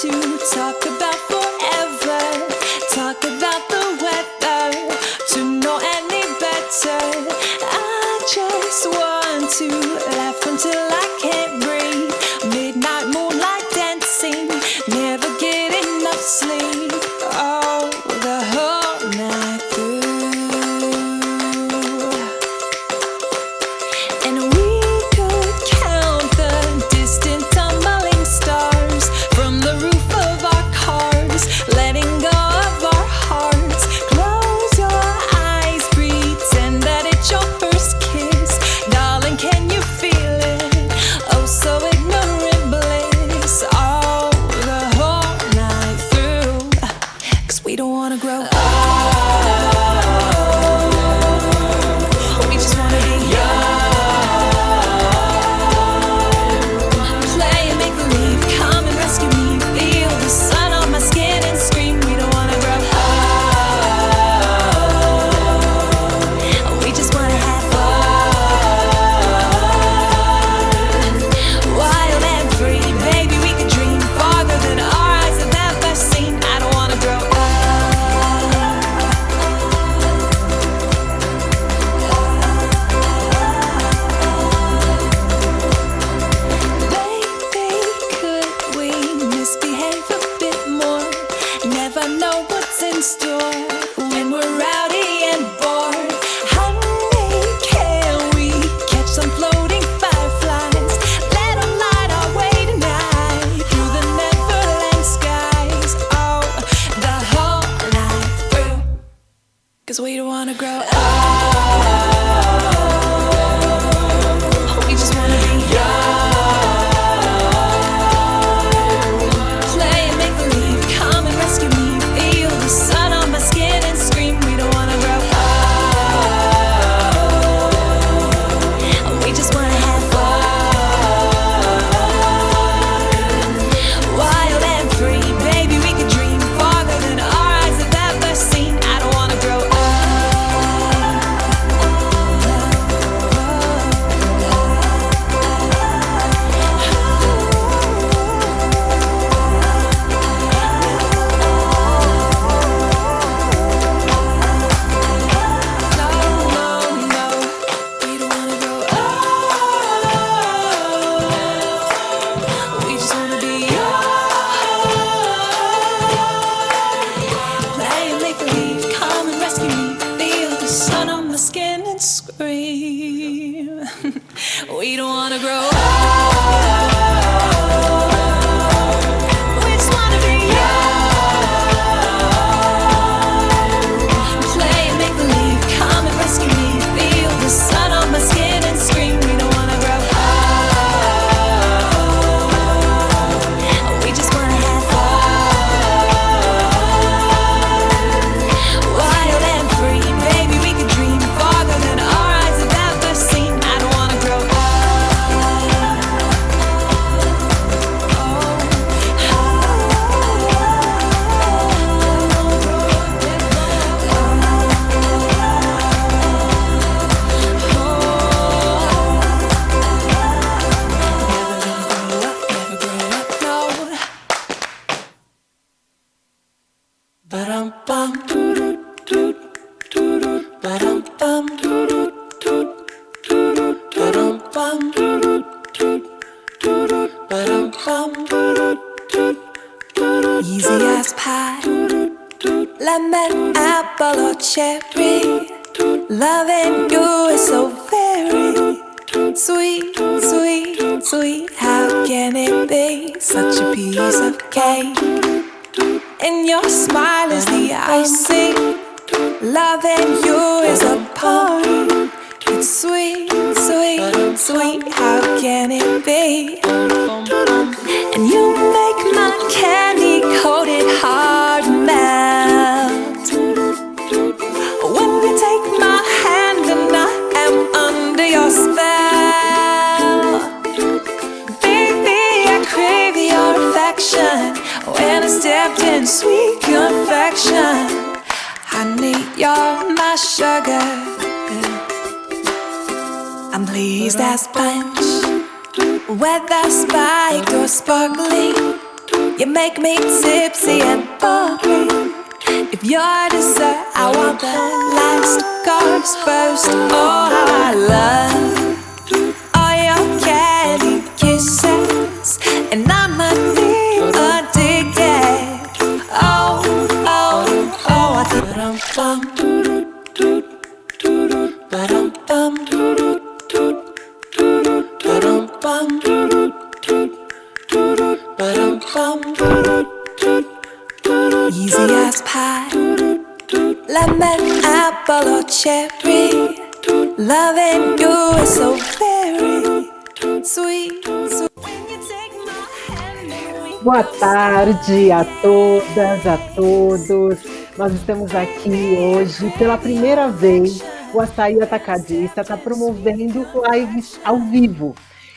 to talk about forever, talk about the weather, to know any better. I just want to laugh until I can't breathe. Midnight moonlight dancing, never get enough sleep. Oh, the whole night through. And we could count the distant tumbling stars from the roof of our cars, letting go of our hearts. Close your eyes, pretend that it's your first kiss. Darling, can you feel it? Oh, so ignorant bliss. Oh, the whole night through. 'Cause we don't wanna grow up. We just wanna be young. Play and make believe, come and rescue me. Feel the sun on my skin and scream. We don't wanna grow up. We just wanna have fun. Wild and free, baby, we could dream farther than our eyes have ever seen. I don't wanna grow up. Baby, could we misbehave a bit more? Never know what's in store when we're rowdy and bored. Honey, can we catch some floating fireflies? Let them light our way tonight through the neverland skies. Oh, the whole night through. 'Cause we don't wanna grow up. We just wanna be young. Play and make believe, come and rescue me. Feel the sun on my skin and scream. We don't wanna grow up. We just wanna have fun. Wild and free, baby, we could dream farther than our eyes have ever seen. I don't wanna grow up. No, no, no, we don't wanna grow up. We just wanna be young. Play and make believe, come and rescue me. Feel the sun on my skin and scream. We don't wanna grow up. We just wanna be young. Play and make believe, come and rescue me. Feel the sun on my skin and scream. We don't wanna grow up. We just wanna have fun. Wild and free, baby, we could dream farther than our eyes have ever seen. I don't wanna grow up. Never grow up, no. Ba-dum-bum, doo-doo-doo, doo-doo, ba-dum-bum, doo-doo-doo, doo-doo, ba-dum-bum, doo-doo-doo, doo-doo, ba-dum-bum, doo-doo-doo, doo-doo. Easy as pie, lemon, apple or cherry. Loving you is so very sweet, sweet, sweet. How can it be such a piece of cake? And your smile is the icing. Loving you is a poem. It's sweet, sweet, sweet. How can it be? And you make my candy coated heart melt when you take my hand and I am under your spell. Baby, I crave your affection when I stepped in sweet confection. Honey, you're my sugar. I'm pleased as punch, whether spiked or sparkling. You make me tipsy and bubbly. If you're dessert, I want the last course first. Oh, how I love all your candy kisses, and I'm addicted. Oh, oh, oh, I ba-dum-bum, ba-dum-bum, ba-dum-bum, ba-dum-bum. Easy as pie, lemon, apple or cherry. Loving you is so very sweet. So when you take my hand and we Boa tarde a todas, a todos. Nós estamos aqui hoje pela primeira vez. O Açaí Atacadista está promovendo lives ao vivo.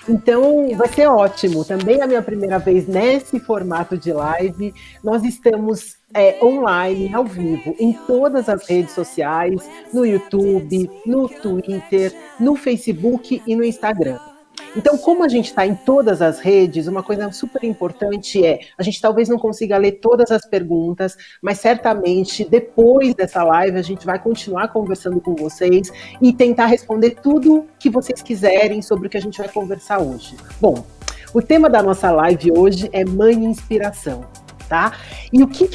Então vai ser ótimo. Também é a minha primeira vez nesse formato de live. Nós estamos online, ao vivo, em todas as redes sociais, no YouTube, no Twitter, no Facebook e no Instagram. Então, como a gente está em todas as redes, uma coisa super importante a gente talvez não consiga ler todas as perguntas, mas certamente depois dessa live a gente vai continuar conversando com vocês e tentar responder tudo que vocês quiserem sobre o que a gente vai conversar hoje. Bom, o tema da nossa live hoje é Mãe Inspiração. Tá? E o que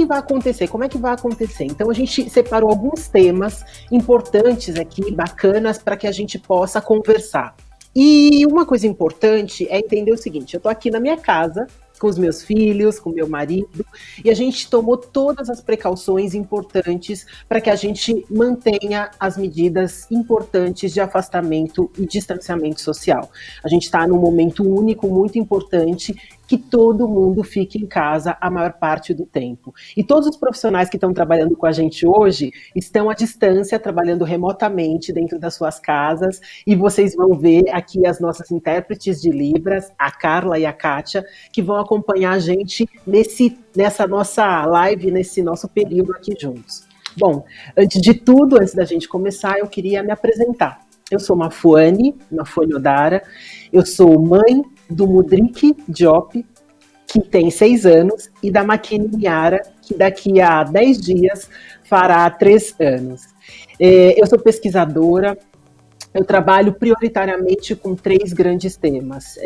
vai acontecer? Como é que vai acontecer? Então a gente separou alguns temas importantes aqui, bacanas, para que a gente possa conversar. E uma coisa importante é entender o seguinte: eu estou aqui na minha casa, com os meus filhos, com meu marido, e a gente tomou todas as precauções importantes para que a gente mantenha as medidas importantes de afastamento e distanciamento social. A gente está num momento único, muito importante, que todo mundo fique em casa a maior parte do tempo. E todos os profissionais que estão trabalhando com a gente hoje estão à distância, trabalhando remotamente dentro das suas casas, e vocês vão ver aqui as nossas intérpretes de Libras, a Carla e a Kátia, que vão acompanhar a gente nessa nossa live, nesse nosso período aqui juntos. Bom, antes de tudo, antes da gente começar, eu queria me apresentar. Eu sou Mafuane Odara, eu sou mãe do Mudrik Diop, que tem 6 anos, e da Makini Miara, que daqui a 10 dias fará 3 anos. Eu sou pesquisadora. Eu trabalho prioritariamente com 3 grandes temas.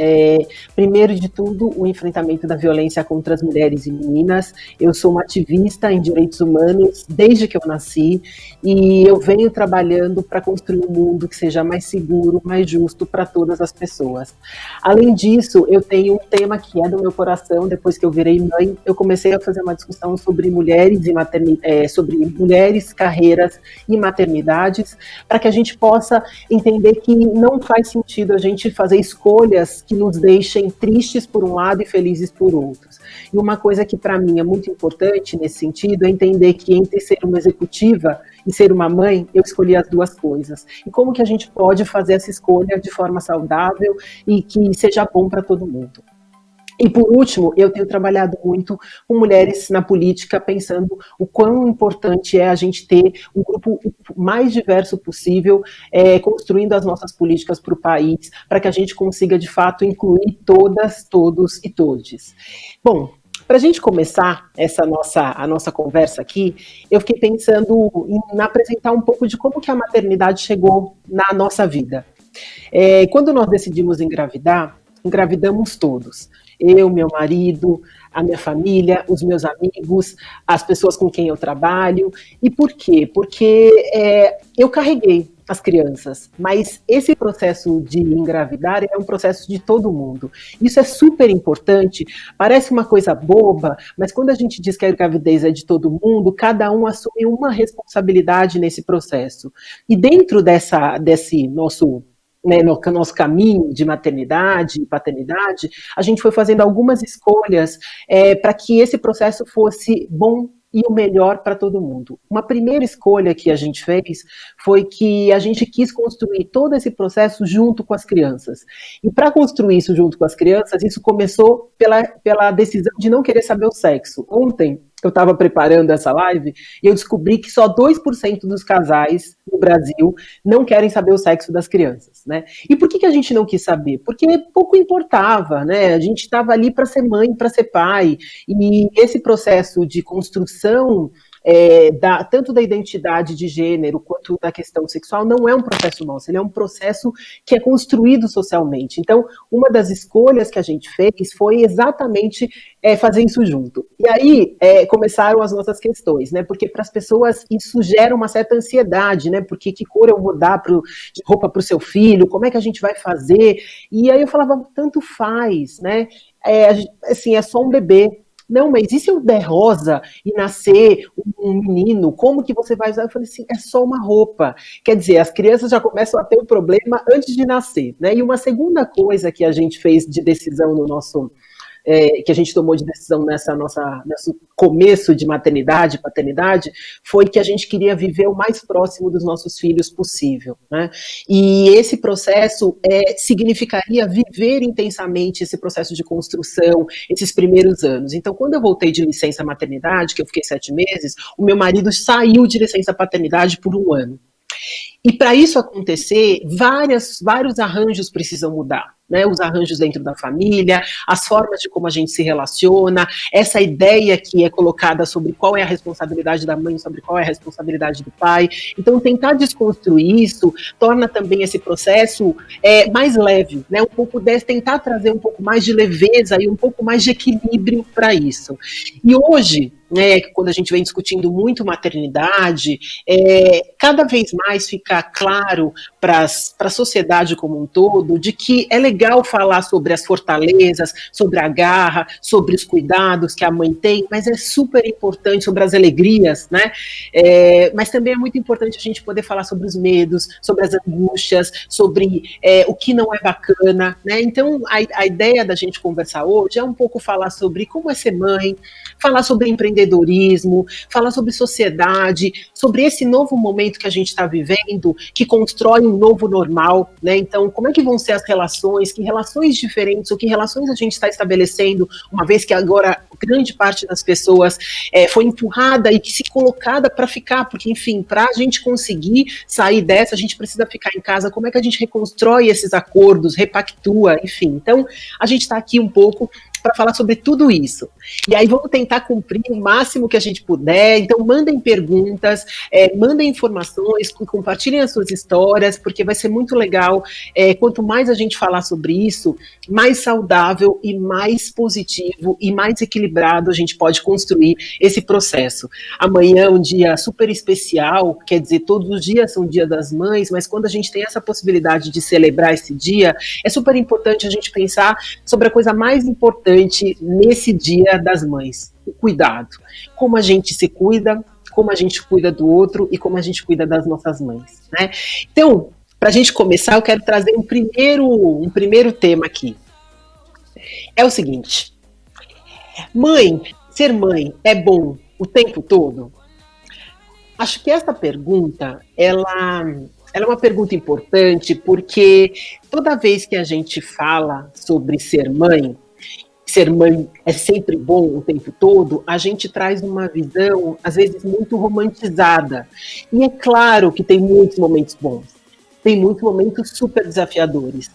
Primeiro de tudo, o enfrentamento da violência contra as mulheres e meninas. Eu sou uma ativista em direitos humanos desde que eu nasci, e eu venho trabalhando para construir um mundo que seja mais seguro, mais justo para todas as pessoas. Além disso, eu tenho um tema que é do meu coração. Depois que eu virei mãe, eu comecei a fazer uma discussão sobre mulheres e sobre mulheres, carreiras e maternidades, para que a gente possa entender que não faz sentido a gente fazer escolhas que nos deixem tristes por um lado e felizes por outros. E uma coisa que para mim é muito importante nesse sentido é entender que entre ser uma executiva e ser uma mãe, eu escolhi as 2 coisas. E como que a gente pode fazer essa escolha de forma saudável e que seja bom para todo mundo. E por último, eu tenho trabalhado muito com mulheres na política, pensando o quão importante é a gente ter um grupo mais diverso possível, construindo as nossas políticas para o país, para que a gente consiga, de fato, incluir todas, todos e todes. Bom, para a gente começar a nossa conversa aqui, eu fiquei pensando em apresentar um pouco de como que a maternidade chegou na nossa vida. Quando nós decidimos engravidar, engravidamos todos. Eu, meu marido, a minha família, os meus amigos, as pessoas com quem eu trabalho. E por quê? Porque eu carreguei as crianças, mas esse processo de engravidar é um processo de todo mundo. Isso é super importante, parece uma coisa boba, mas quando a gente diz que a gravidez é de todo mundo, cada um assume uma responsabilidade nesse processo. E dentro desse nosso no nosso caminho de maternidade e paternidade, a gente foi fazendo algumas escolhas para que esse processo fosse bom e o melhor para todo mundo. Uma primeira escolha que a gente fez foi que a gente quis construir todo esse processo junto com as crianças. E para construir isso junto com as crianças, isso começou pela decisão de não querer saber o sexo. Ontem, eu estava preparando essa live e eu descobri que só 2% dos casais no Brasil não querem saber o sexo das crianças, né? E por que a gente não quis saber? Porque pouco importava, né? A gente estava ali para ser mãe, para ser pai, e esse processo de construção tanto da identidade de gênero quanto da questão sexual não é um processo nosso, ele é um processo que é construído socialmente. Então, uma das escolhas que a gente fez foi exatamente fazer isso junto. E aí começaram as nossas questões, né? Porque para as pessoas isso gera uma certa ansiedade, né? Porque que cor eu vou dar de roupa para o seu filho? Como é que a gente vai fazer? E aí eu falava, tanto faz, né? Assim, é só um bebê. Não, mas e se eu der rosa e nascer um menino, como que você vai usar? Eu falei assim, é só uma roupa. Quer dizer, as crianças já começam a ter um problema antes de nascer, né? E uma segunda coisa que a gente fez de decisão no nosso... que a gente tomou de decisão nesse começo de maternidade, paternidade, foi que a gente queria viver o mais próximo dos nossos filhos possível, né? E esse processo significaria viver intensamente esse processo de construção, esses primeiros anos. Então, quando eu voltei de licença maternidade, que eu fiquei 7 meses, o meu marido saiu de licença paternidade por 1 ano. E para isso acontecer, vários arranjos precisam mudar, né? Os arranjos dentro da família, as formas de como a gente se relaciona, essa ideia que é colocada sobre qual é a responsabilidade da mãe, sobre qual é a responsabilidade do pai. Então, tentar desconstruir isso torna também esse processo mais leve, né? Tentar trazer um pouco mais de leveza e um pouco mais de equilíbrio para isso. E hoje, quando a gente vem discutindo muito maternidade, cada vez mais fica claro para a sociedade como um todo de que é legal falar sobre as fortalezas, sobre a garra, sobre os cuidados que a mãe tem, mas é super importante sobre as alegrias, né? Mas também é muito importante a gente poder falar sobre os medos, sobre as angústias, sobre o que não é bacana, né? Então, a ideia da gente conversar hoje é um pouco falar sobre como é ser mãe, falar sobre empreendedorismo, falar sobre sociedade, sobre esse novo momento que a gente está vivendo, que constrói um novo normal, né? Então, como é que vão ser as relações, que relações diferentes, ou que relações a gente está estabelecendo, uma vez que agora grande parte das pessoas foi empurrada e que se colocada para ficar, porque, enfim, para a gente conseguir sair dessa, a gente precisa ficar em casa, como é que a gente reconstrói esses acordos, repactua, enfim. Então, a gente está aqui um pouco para falar sobre tudo isso. E aí vamos tentar cumprir o máximo que a gente puder, então mandem perguntas, mandem informações, compartilhem as suas histórias, porque vai ser muito legal, quanto mais a gente falar sobre isso, mais saudável e mais positivo e mais equilibrado a gente pode construir esse processo. Amanhã é um dia super especial, quer dizer, todos os dias são o Dia das Mães, mas quando a gente tem essa possibilidade de celebrar esse dia, é super importante a gente pensar sobre a coisa mais importante nesse Dia das Mães, o cuidado. Como a gente se cuida, como a gente cuida do outro e como a gente cuida das nossas mães, né? Então, para a gente começar, eu quero trazer um primeiro tema aqui. É o seguinte: ser mãe é bom o tempo todo? Acho que essa pergunta, ela é uma pergunta importante, porque toda vez que a gente fala sobre ser mãe é sempre bom o tempo todo, a gente traz uma visão, às vezes, muito romantizada. E é claro que tem muitos momentos bons, tem muitos momentos super desafiadores.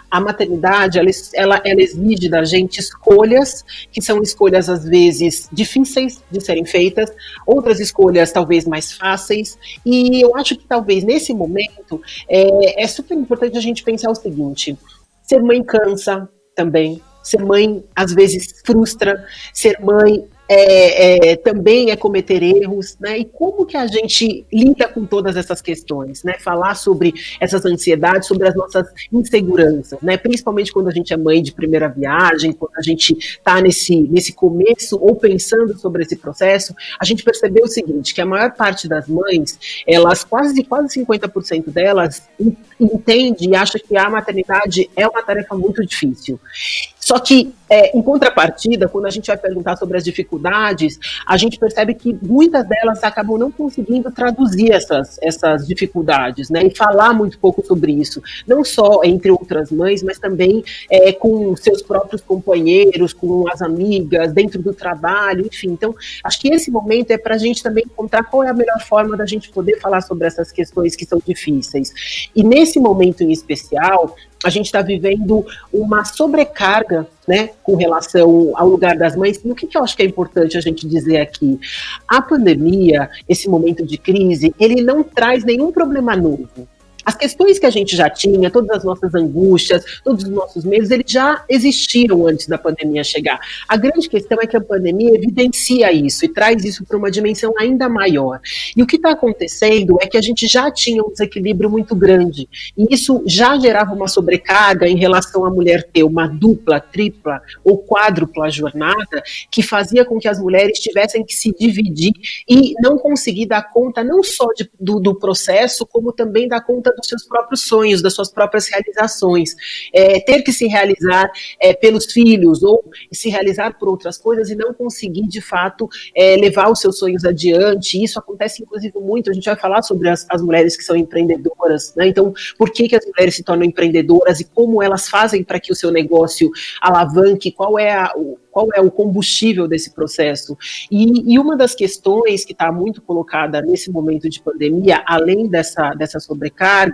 A maternidade, ela exige da gente escolhas, que são escolhas, às vezes, difíceis de serem feitas, outras escolhas, talvez, mais fáceis, e eu acho que, talvez, nesse momento, é super importante a gente pensar o seguinte: ser mãe cansa também, ser mãe, às vezes, frustra, ser mãe também é cometer erros, né? E como que a gente lida com todas essas questões, né? Falar sobre essas ansiedades, sobre as nossas inseguranças, né? Principalmente quando a gente é mãe de primeira viagem, quando a gente está nesse começo ou pensando sobre esse processo, a gente percebeu o seguinte, que a maior parte das mães, elas, quase 50% delas, entende e acha que a maternidade é uma tarefa muito difícil. Só que, em contrapartida, quando a gente vai perguntar sobre as dificuldades, a gente percebe que muitas delas acabam não conseguindo traduzir essas dificuldades, né? E falar muito pouco sobre isso. Não só entre outras mães, mas também com seus próprios companheiros, com as amigas, dentro do trabalho, enfim. Então, acho que esse momento é para a gente também encontrar qual é a melhor forma da gente poder falar sobre essas questões que são difíceis. E nesse momento em especial, a gente está vivendo uma sobrecarga, né, com relação ao lugar das mães. E o que eu acho que é importante a gente dizer aqui? A pandemia, esse momento de crise, ele não traz nenhum problema novo. As questões que a gente já tinha, todas as nossas angústias, todos os nossos medos, eles já existiam antes da pandemia chegar. A grande questão é que a pandemia evidencia isso e traz isso para uma dimensão ainda maior. E o que está acontecendo é que a gente já tinha um desequilíbrio muito grande. E isso já gerava uma sobrecarga em relação à mulher ter uma dupla, tripla ou quádrupla jornada, que fazia com que as mulheres tivessem que se dividir e não conseguir dar conta não só do processo, como também dar conta dos seus próprios sonhos, das suas próprias realizações, ter que se realizar pelos filhos ou se realizar por outras coisas e não conseguir de fato levar os seus sonhos adiante. Isso acontece inclusive muito, a gente vai falar sobre as mulheres que são empreendedoras, né? Então, por que as mulheres se tornam empreendedoras e como elas fazem para que o seu negócio alavanque, qual é o combustível desse processo. E uma das questões que está muito colocada nesse momento de pandemia, além dessa sobrecarga,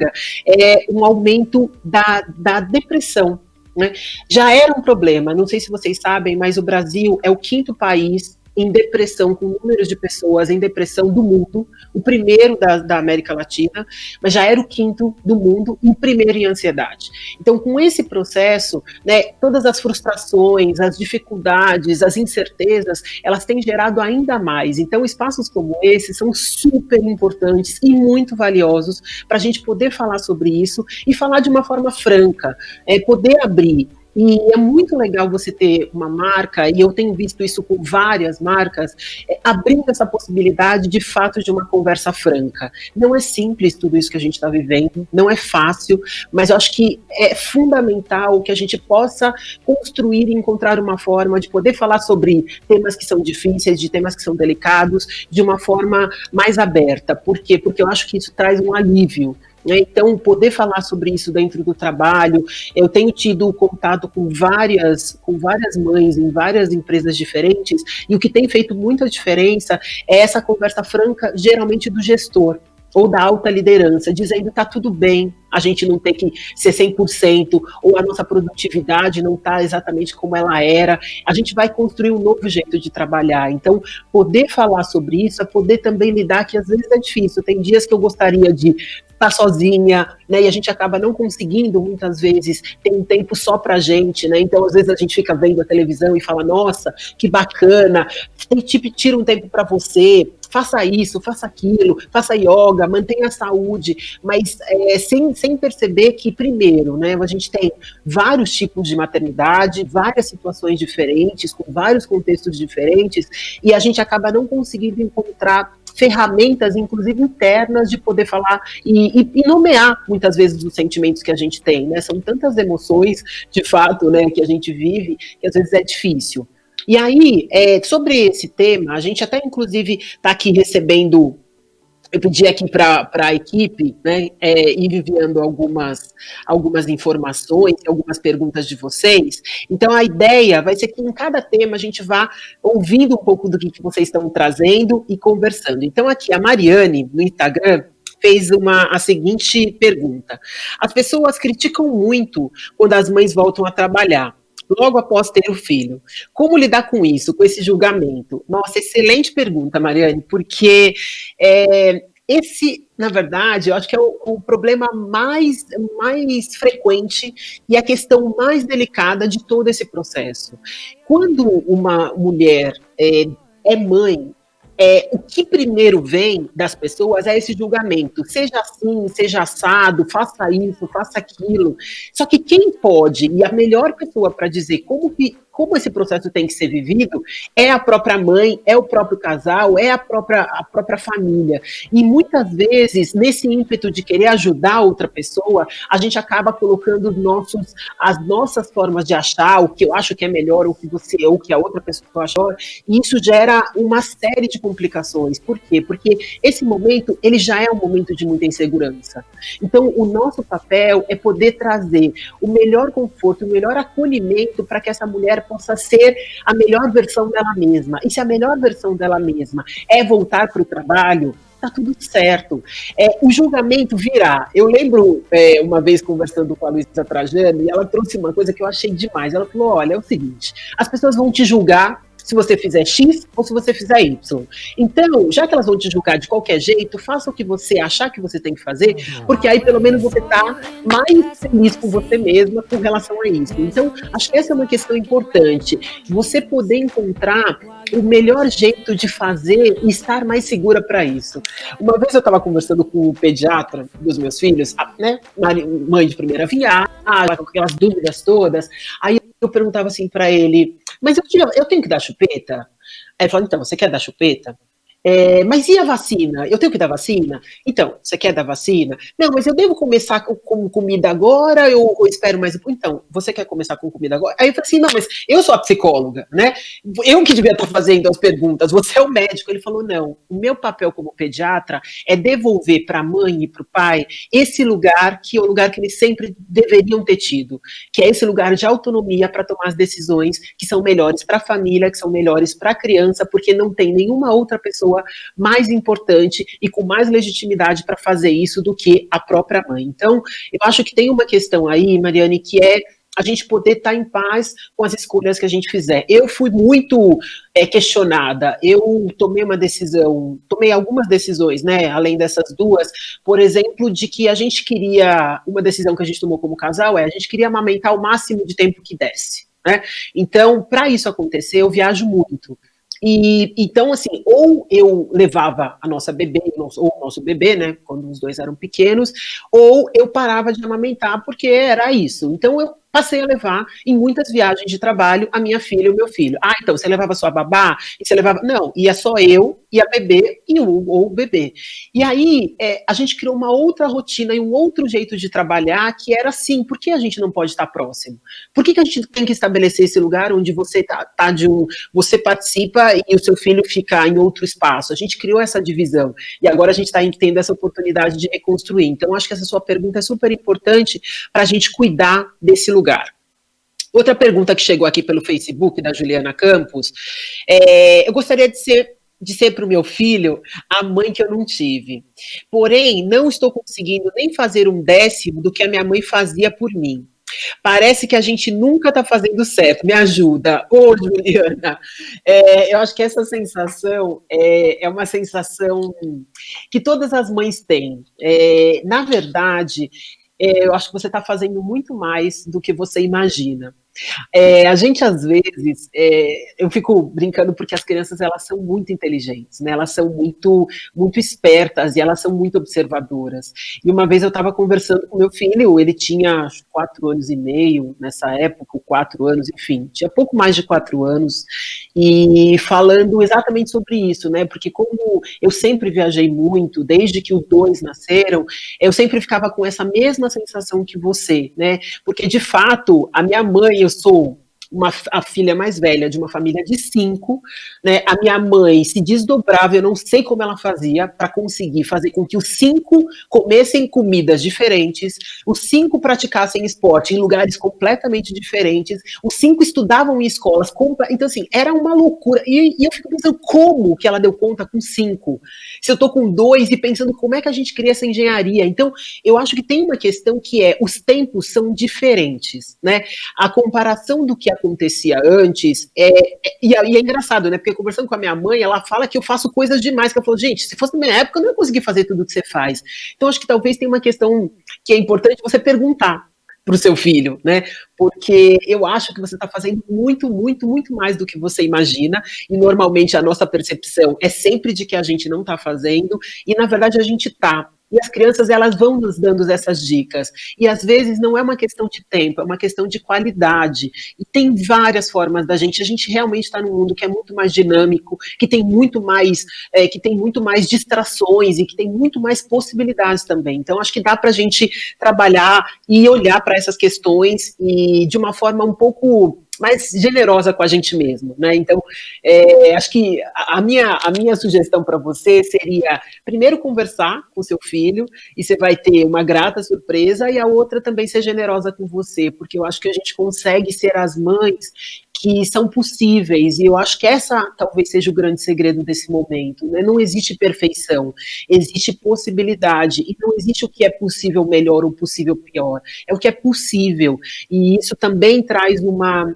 é um aumento da depressão, né? Já era um problema, não sei se vocês sabem, mas o Brasil é o 5º país em depressão, com números de pessoas em depressão do mundo, o primeiro da América Latina, mas já era o 5º do mundo, e o primeiro em ansiedade. Então, com esse processo, né, todas as frustrações, as dificuldades, as incertezas, elas têm gerado ainda mais. Então, espaços como esse são super importantes e muito valiosos para a gente poder falar sobre isso e falar de uma forma franca, poder abrir. E é muito legal você ter uma marca, e eu tenho visto isso com várias marcas, abrindo essa possibilidade de fato de uma conversa franca. Não é simples tudo isso que a gente está vivendo, não é fácil, mas eu acho que é fundamental que a gente possa construir e encontrar uma forma de poder falar sobre temas que são difíceis, de temas que são delicados, de uma forma mais aberta. Por quê? Porque eu acho que isso traz um alívio. Então, poder falar sobre isso dentro do trabalho, eu tenho tido contato com várias mães em várias empresas diferentes, e o que tem feito muita diferença é essa conversa franca, geralmente do gestor ou da alta liderança, dizendo que está tudo bem, a gente não tem que ser 100%, ou a nossa produtividade não está exatamente como ela era, a gente vai construir um novo jeito de trabalhar. Então, poder falar sobre isso é poder também lidar, que às vezes é difícil, tem dias que eu gostaria de estar sozinha, né, e a gente acaba não conseguindo, muitas vezes, ter um tempo só pra gente, né, então às vezes a gente fica vendo a televisão e fala, nossa, que bacana, tira um tempo para você, faça isso, faça aquilo, faça yoga, mantenha a saúde, mas sem perceber que, primeiro, né, a gente tem vários tipos de maternidade, várias situações diferentes, com vários contextos diferentes, e a gente acaba não conseguindo encontrar ferramentas, inclusive internas, de poder falar e nomear, muitas vezes, os sentimentos que a gente tem, né, são tantas emoções, de fato, né, que a gente vive, que às vezes é difícil. E aí, sobre esse tema, a gente até, inclusive, está aqui recebendo, eu pedi aqui para a equipe, né, ir enviando algumas informações, algumas perguntas de vocês. Então, a ideia vai ser que em cada tema a gente vá ouvindo um pouco do que vocês estão trazendo e conversando. Então, aqui, a Mariane, no Instagram, fez a seguinte pergunta. As pessoas criticam muito quando as mães voltam a trabalhar, logo após ter o filho. Como lidar com isso, com esse julgamento? Nossa, excelente pergunta, Mariane, porque esse, na verdade, eu acho que é o problema mais frequente e a questão mais delicada de todo esse processo. Quando uma mulher é mãe, o que primeiro vem das pessoas é esse julgamento, seja assim, seja assado, faça isso, faça aquilo. Só que quem pode, e a melhor pessoa para dizer como que como esse processo tem que ser vivido, é a própria mãe, é o próprio casal, é a própria família. E muitas vezes, nesse ímpeto de querer ajudar outra pessoa, a gente acaba colocando as nossas formas de achar, o que eu acho que é melhor, ou que a outra pessoa achou, e isso gera uma série de complicações. Por quê? Porque esse momento, ele já é um momento de muita insegurança. Então, o nosso papel é poder trazer o melhor conforto, o melhor acolhimento para que essa mulher possa ser a melhor versão dela mesma. E se a melhor versão dela mesma é voltar para o trabalho, tá tudo certo. O julgamento virá. Eu lembro uma vez conversando com a Luísa Trajano, e ela trouxe uma coisa que eu achei demais. Ela falou, olha, é o seguinte, as pessoas vão te julgar se você fizer X ou se você fizer Y. Então, já que elas vão te julgar de qualquer jeito, faça o que você achar que você tem que fazer, porque aí pelo menos você está mais feliz com você mesma com relação a isso. Então, acho que essa é uma questão importante. Você poder encontrar o melhor jeito de fazer e estar mais segura para isso. Uma vez eu estava conversando com o pediatra dos meus filhos, né, mãe de primeira viagem, com aquelas dúvidas todas, aí eu perguntava assim para ele, mas eu tenho que dar chupeta? Aí ele falou, então, você quer dar chupeta? Mas e a vacina? Eu tenho que dar vacina? Então, você quer dar vacina? Não, mas eu devo começar com comida agora ou espero mais? Então, você quer começar com comida agora? Aí eu falei assim, não, mas eu sou a psicóloga, né? Eu que devia estar fazendo as perguntas, você é o médico. Ele falou, não, o meu papel como pediatra é devolver para a mãe e para o pai esse lugar que é o lugar que eles sempre deveriam ter tido, que é esse lugar de autonomia para tomar as decisões que são melhores para a família, que são melhores para a criança, porque não tem nenhuma outra pessoa mais importante e com mais legitimidade para fazer isso do que a própria mãe. Então, eu acho que tem uma questão aí, Mariane, que é a gente poder estar em paz com as escolhas que a gente fizer. Eu fui muito questionada, eu tomei algumas decisões, né, além dessas duas, por exemplo, de que a gente queria, uma decisão que a gente tomou como casal a gente queria amamentar o máximo de tempo que desse, né? Então, para isso acontecer, eu viajo muito. E então, assim, ou eu levava a nossa bebê, ou o nosso bebê, né, quando os dois eram pequenos, ou eu parava de amamentar, porque era isso. Então, eu passei a levar, em muitas viagens de trabalho, a minha filha e o meu filho. Então, você levava sua babá? E você levava... Não, ia só eu e a bebê ou o bebê. E aí, a gente criou uma outra rotina e um outro jeito de trabalhar, que era assim, por que a gente não pode estar próximo? Por que a gente tem que estabelecer esse lugar onde você você participa e o seu filho fica em outro espaço? A gente criou essa divisão, e agora a gente está tendo essa oportunidade de reconstruir. Então, acho que essa sua pergunta é super importante para a gente cuidar desse lugar. Outra pergunta que chegou aqui pelo Facebook, da Juliana Campos, eu gostaria de ser para o meu filho a mãe que eu não tive. Porém, não estou conseguindo nem fazer 1/10 do que a minha mãe fazia por mim. Parece que a gente nunca está fazendo certo. Me ajuda. Ô, Juliana, eu acho que essa sensação é uma sensação que todas as mães têm. Na verdade, eu acho que você está fazendo muito mais do que você imagina. A gente, às vezes, eu fico brincando porque as crianças, elas são muito inteligentes, né? Elas são muito, muito espertas e elas são muito observadoras. E uma vez eu estava conversando com meu filho, ele tinha 4 anos e meio nessa época, 4 anos, enfim, tinha pouco mais de 4 anos, e falando exatamente sobre isso, né? Porque como eu sempre viajei muito, desde que os 2 nasceram, eu sempre ficava com essa mesma sensação que você, né? Porque, de fato, a minha mãe, eu sou a filha mais velha de uma família de 5, né? A minha mãe se desdobrava, eu não sei como ela fazia para conseguir fazer com que os 5 comessem comidas diferentes, os 5 praticassem esporte em lugares completamente diferentes, os 5 estudavam em escolas, então assim, era uma loucura, e eu fico pensando como que ela deu conta com 5, se eu tô com 2 e pensando como é que a gente cria essa engenharia. Então, eu acho que tem uma questão que os tempos são diferentes, né? A comparação do que acontecia antes, e é engraçado, né, porque conversando com a minha mãe, ela fala que eu faço coisas demais, que ela falou, gente, se fosse na minha época, eu não ia conseguir fazer tudo o que você faz. Então, acho que talvez tenha uma questão que é importante você perguntar para o seu filho, né, porque eu acho que você está fazendo muito, muito, muito mais do que você imagina, e normalmente a nossa percepção é sempre de que a gente não está fazendo, e na verdade a gente está. E as crianças, elas vão nos dando essas dicas. E às vezes não é uma questão de tempo, é uma questão de qualidade. E tem várias formas a gente realmente está num mundo que é muito mais dinâmico, que tem muito mais distrações e que tem muito mais possibilidades também. Então, acho que dá para a gente trabalhar e olhar para essas questões e de uma forma um pouco mais generosa com a gente mesmo, né? Então, acho que a minha sugestão para você seria, primeiro, conversar com seu filho, e você vai ter uma grata surpresa, e a outra também ser generosa com você, porque eu acho que a gente consegue ser as mães que são possíveis, e eu acho que essa talvez seja o grande segredo desse momento, né? Não existe perfeição, existe possibilidade, e não existe o que é possível melhor ou possível pior, é o que é possível, e isso também traz uma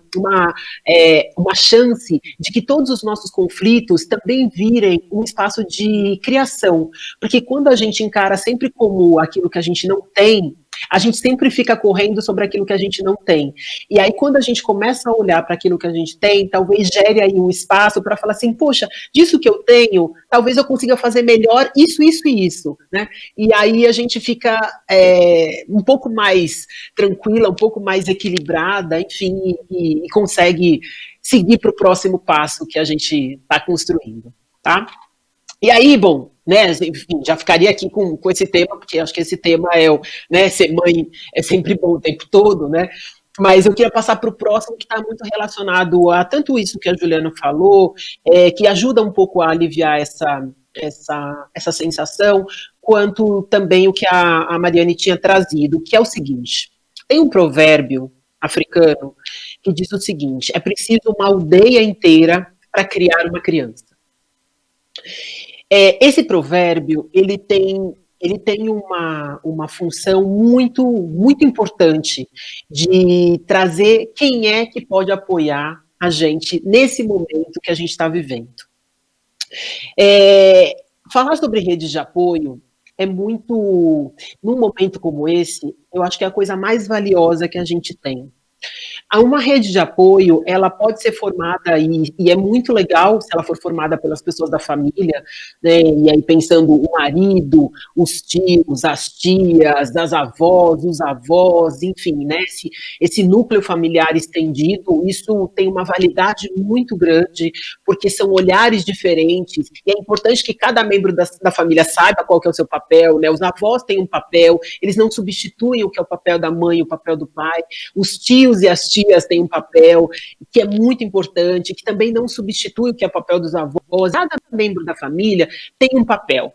chance de que todos os nossos conflitos também virem um espaço de criação, porque quando a gente encara sempre como aquilo que a gente não tem, a gente sempre fica correndo sobre aquilo que a gente não tem. E aí, quando a gente começa a olhar para aquilo que a gente tem, talvez gere aí um espaço para falar assim, poxa, disso que eu tenho, talvez eu consiga fazer melhor isso, isso e isso, né? E aí a gente fica um pouco mais tranquila, um pouco mais equilibrada, enfim, e consegue seguir para o próximo passo que a gente está construindo, tá? E aí, bom, né, enfim, já ficaria aqui com esse tema, porque acho que esse tema né, ser mãe é sempre bom o tempo todo, né, mas eu queria passar para o próximo, que está muito relacionado a tanto isso que a Juliana falou, que ajuda um pouco a aliviar essa sensação, quanto também o que a Mariane tinha trazido, que é o seguinte, tem um provérbio africano que diz o seguinte, é preciso uma aldeia inteira para criar uma criança. Esse provérbio, ele tem uma função muito, muito importante de trazer quem é que pode apoiar a gente nesse momento que a gente está vivendo. Falar sobre redes de apoio é muito, num momento como esse, eu acho que é a coisa mais valiosa que a gente tem. Uma rede de apoio, ela pode ser formada, e é muito legal se ela for formada pelas pessoas da família, né, e aí pensando o marido, os tios, as tias, as avós, os avós, enfim, né, esse núcleo familiar estendido, isso tem uma validade muito grande, porque são olhares diferentes, e é importante que cada membro da família saiba qual que é o seu papel, né, os avós têm um papel, eles não substituem o que é o papel da mãe, o papel do pai, os tios e as tias têm um papel que é muito importante, que também não substitui o que é o papel dos avós, cada membro da família tem um papel,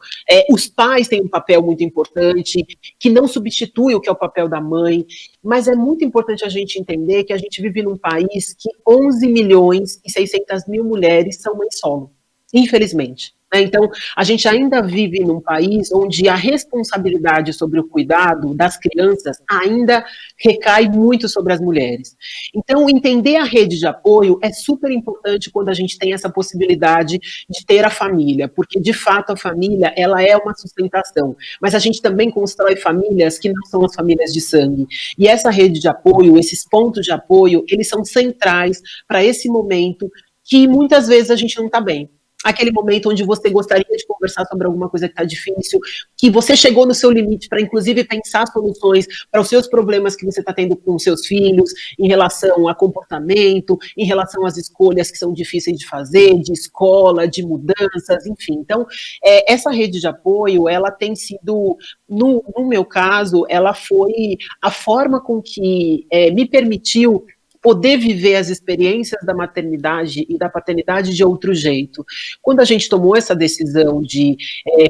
os pais têm um papel muito importante, que não substitui o que é o papel da mãe, mas é muito importante a gente entender que a gente vive num país que 11 milhões e 600 mil mulheres são mães solo, infelizmente. Então, a gente ainda vive num país onde a responsabilidade sobre o cuidado das crianças ainda recai muito sobre as mulheres. Então, entender a rede de apoio é super importante quando a gente tem essa possibilidade de ter a família, porque, de fato, a família, ela é uma sustentação, mas a gente também constrói famílias que não são as famílias de sangue. E essa rede de apoio, esses pontos de apoio, eles são centrais para esse momento que muitas vezes a gente não está bem. Aquele momento onde você gostaria de conversar sobre alguma coisa que está difícil, que você chegou no seu limite para, inclusive, pensar soluções para os seus problemas que você está tendo com os seus filhos, em relação a comportamento, em relação às escolhas que são difíceis de fazer, de escola, de mudanças, enfim. Então, essa rede de apoio, ela tem sido, no meu caso, ela foi a forma com que me permitiu poder viver as experiências da maternidade e da paternidade de outro jeito. Quando a gente tomou essa decisão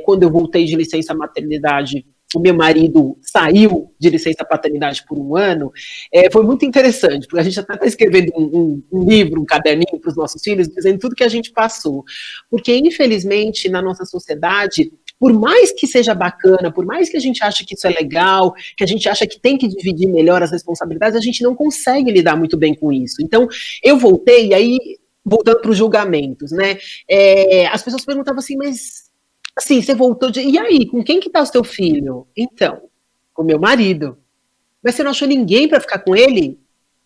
quando eu voltei de licença maternidade, o meu marido saiu de licença paternidade por 1 ano, foi muito interessante, porque a gente até está escrevendo um livro, um caderninho para os nossos filhos, dizendo tudo que a gente passou. Porque, infelizmente, na nossa sociedade, por mais que seja bacana, por mais que a gente ache que isso é legal, que a gente acha que tem que dividir melhor as responsabilidades, a gente não consegue lidar muito bem com isso. Então, eu voltei, e aí, voltando para os julgamentos, né, as pessoas perguntavam assim, mas, assim, você voltou e aí, com quem que está o seu filho? Então, com meu marido. Mas você não achou ninguém para ficar com ele?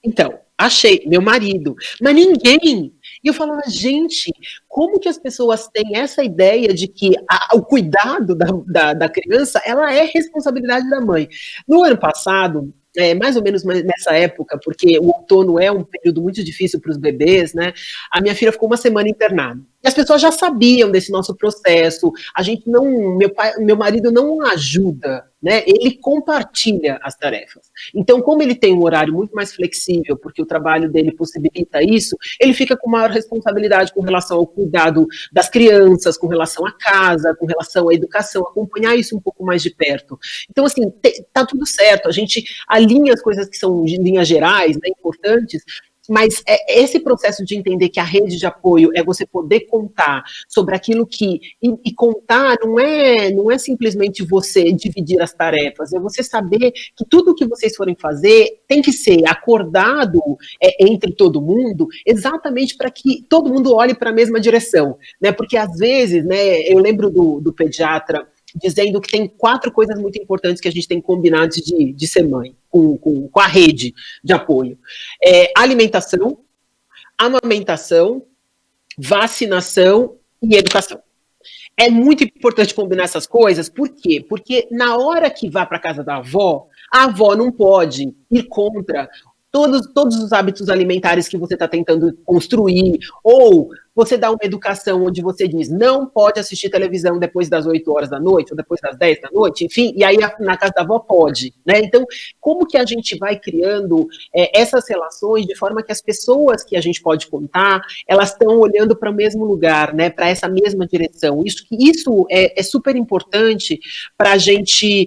Então, achei, meu marido. Mas ninguém. E eu falava, gente, como que as pessoas têm essa ideia de que o cuidado da criança, ela é responsabilidade da mãe? No ano passado, mais ou menos nessa época, porque o outono é um período muito difícil para os bebês, né? A minha filha ficou uma semana internada. E as pessoas já sabiam desse nosso processo. A gente não, meu marido não ajuda, né? Ele compartilha as tarefas. Então, como ele tem um horário muito mais flexível, porque o trabalho dele possibilita isso, ele fica com maior responsabilidade com relação ao cuidado das crianças, com relação à casa, com relação à educação, acompanhar isso um pouco mais de perto. Então, assim, tá tudo certo. A gente alinha as coisas que são de linhas gerais, né, importantes, mas esse processo de entender que a rede de apoio é você poder contar sobre aquilo que... E contar não é simplesmente você dividir as tarefas, é você saber que tudo que vocês forem fazer tem que ser acordado entre todo mundo, exatamente para que todo mundo olhe para a mesma direção, né? Porque às vezes, né, eu lembro do pediatra dizendo que tem 4 coisas muito importantes que a gente tem que combinar antes de ser mãe, com a rede de apoio. Alimentação, amamentação, vacinação e educação. É muito importante combinar essas coisas, por quê? Porque na hora que vá para a casa da avó, a avó não pode ir contra todos os hábitos alimentares que você está tentando construir, ou você dá uma educação onde você diz, não pode assistir televisão depois das 8 horas da noite, ou depois das 10 da noite, enfim, e aí na casa da avó pode, né? Então, como que a gente vai criando essas relações de forma que as pessoas que a gente pode contar, elas estão olhando para o mesmo lugar, né? Para essa mesma direção. Isso é super importante para a gente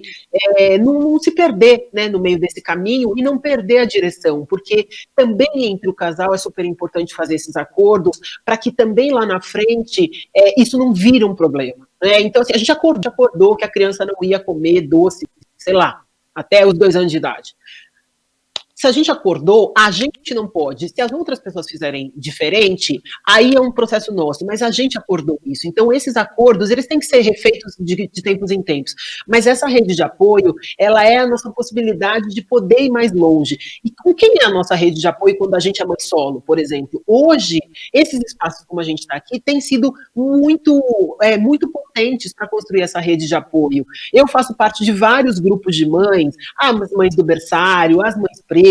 não se perder, né, no meio desse caminho e não perder a direção, porque também entre o casal é super importante fazer esses acordos para que também lá na frente isso não vira um problema, né? Então, assim, a gente acordou que a criança não ia comer doce, sei lá, até os 2 anos de idade. Se a gente acordou, a gente não pode. Se as outras pessoas fizerem diferente, aí é um processo nosso, mas a gente acordou isso. Então, esses acordos, eles têm que ser refeitos de tempos em tempos. Mas essa rede de apoio, ela é a nossa possibilidade de poder ir mais longe. E com quem é a nossa rede de apoio quando a gente é mãe solo, por exemplo? Hoje, esses espaços, como a gente está aqui, têm sido muito potentes para construir essa rede de apoio. Eu faço parte de vários grupos de mães, as mães do berçário, as mães pretas,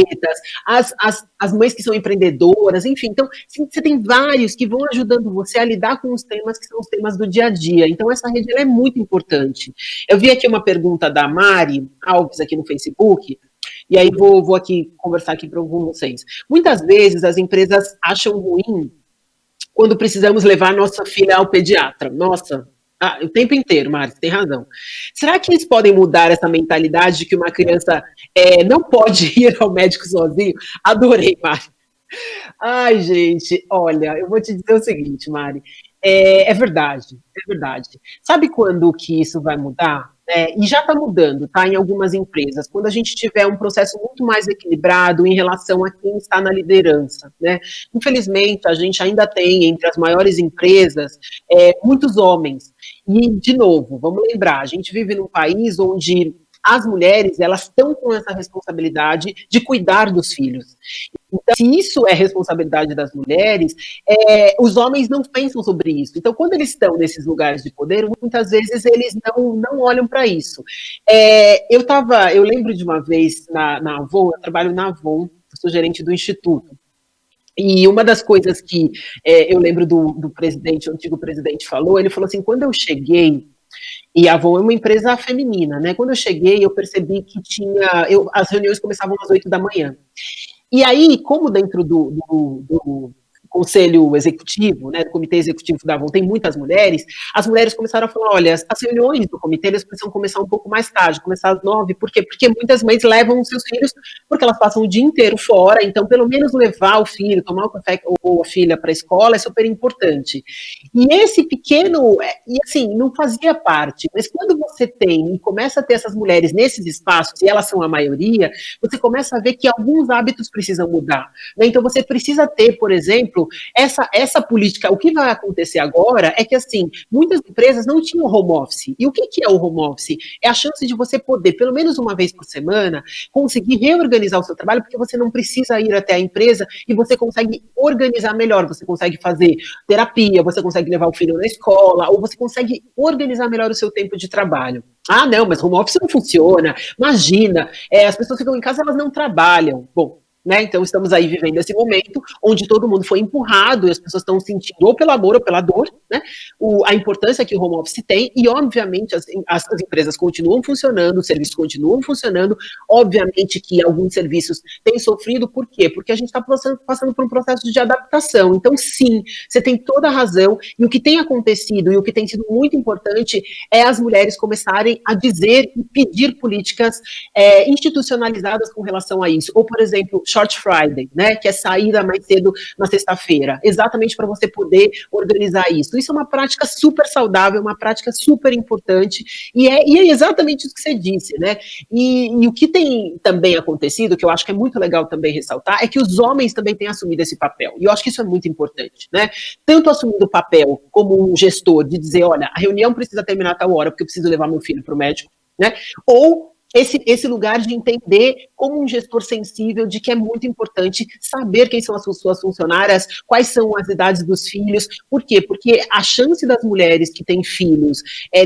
as mães que são empreendedoras, enfim. Então, você tem vários que vão ajudando você a lidar com os temas que são os temas do dia a dia. Então, essa rede ela é muito importante. Eu vi aqui uma pergunta da Mari Alves aqui no Facebook, e aí vou aqui conversar aqui com vocês. Muitas vezes as empresas acham ruim quando precisamos levar nossa filha ao pediatra. Nossa, o tempo inteiro, Mari, você tem razão. Será que eles podem mudar essa mentalidade de que uma criança não pode ir ao médico sozinho? Adorei, Mari. Ai, gente, olha, eu vou te dizer o seguinte, Mari, é verdade, é verdade. Sabe quando que isso vai mudar? E já está mudando, tá? Em algumas empresas, quando a gente tiver um processo muito mais equilibrado em relação a quem está na liderança, né? Infelizmente, a gente ainda tem, entre as maiores empresas, muitos homens. E, de novo, vamos lembrar, a gente vive num país onde as mulheres, elas estão com essa responsabilidade de cuidar dos filhos. Então, se isso é responsabilidade das mulheres, os homens não pensam sobre isso. Então, quando eles estão nesses lugares de poder, muitas vezes eles não olham para isso. Eu lembro de uma vez na Avon, eu trabalho na Avon, sou gerente do Instituto. E uma das coisas que eu lembro do presidente, o antigo presidente falou, ele falou assim, quando eu cheguei, e a Avon é uma empresa feminina, né? Quando eu cheguei, eu percebi que as reuniões começavam às 8 da manhã. E aí, como dentro do conselho executivo, né, do comitê executivo da Avon, tem muitas mulheres, as mulheres começaram a falar, olha, as reuniões do comitê, eles precisam começar um pouco mais tarde, começar às 9, por quê? Porque muitas mães levam os seus filhos, porque elas passam o dia inteiro fora, então pelo menos levar o filho, tomar o café ou a filha para a escola é super importante. E esse pequeno, e assim, não fazia parte, mas quando você tem e começa a ter essas mulheres nesses espaços, e elas são a maioria, você começa a ver que alguns hábitos precisam mudar, né? Então você precisa ter, por exemplo, exemplo, essa política, o que vai acontecer agora é que, assim, muitas empresas não tinham home office. E o que é o home office? É a chance de você poder, pelo menos uma vez por semana, conseguir reorganizar o seu trabalho, porque você não precisa ir até a empresa e você consegue organizar melhor, você consegue fazer terapia, você consegue levar o filho na escola, ou você consegue organizar melhor o seu tempo de trabalho. Ah, não, mas home office não funciona. Imagina, as pessoas ficam em casa, elas não trabalham. Bom, né, então estamos aí vivendo esse momento onde todo mundo foi empurrado e as pessoas estão sentindo, ou pelo amor ou pela dor, né, a importância que o home office tem, e obviamente as empresas continuam funcionando, os serviços continuam funcionando, obviamente que alguns serviços têm sofrido, por quê? Porque a gente está passando por um processo de adaptação. Então, sim, você tem toda a razão, e o que tem acontecido, e o que tem sido muito importante, é as mulheres começarem a dizer e pedir políticas institucionalizadas com relação a isso. Ou, por exemplo, Short Friday, né, que é saída mais cedo na sexta-feira, exatamente para você poder organizar isso. Isso é uma prática super saudável, uma prática super importante, e é exatamente isso que você disse, né, e o que tem também acontecido, que eu acho que é muito legal também ressaltar, é que os homens também têm assumido esse papel, e eu acho que isso é muito importante, né, tanto assumindo o papel como um gestor, de dizer, olha, a reunião precisa terminar a tal hora, porque eu preciso levar meu filho para o médico, né, ou esse lugar de entender como um gestor sensível de que é muito importante saber quem são as suas funcionárias, quais são as idades dos filhos. Por quê? Porque a chance das mulheres que têm filhos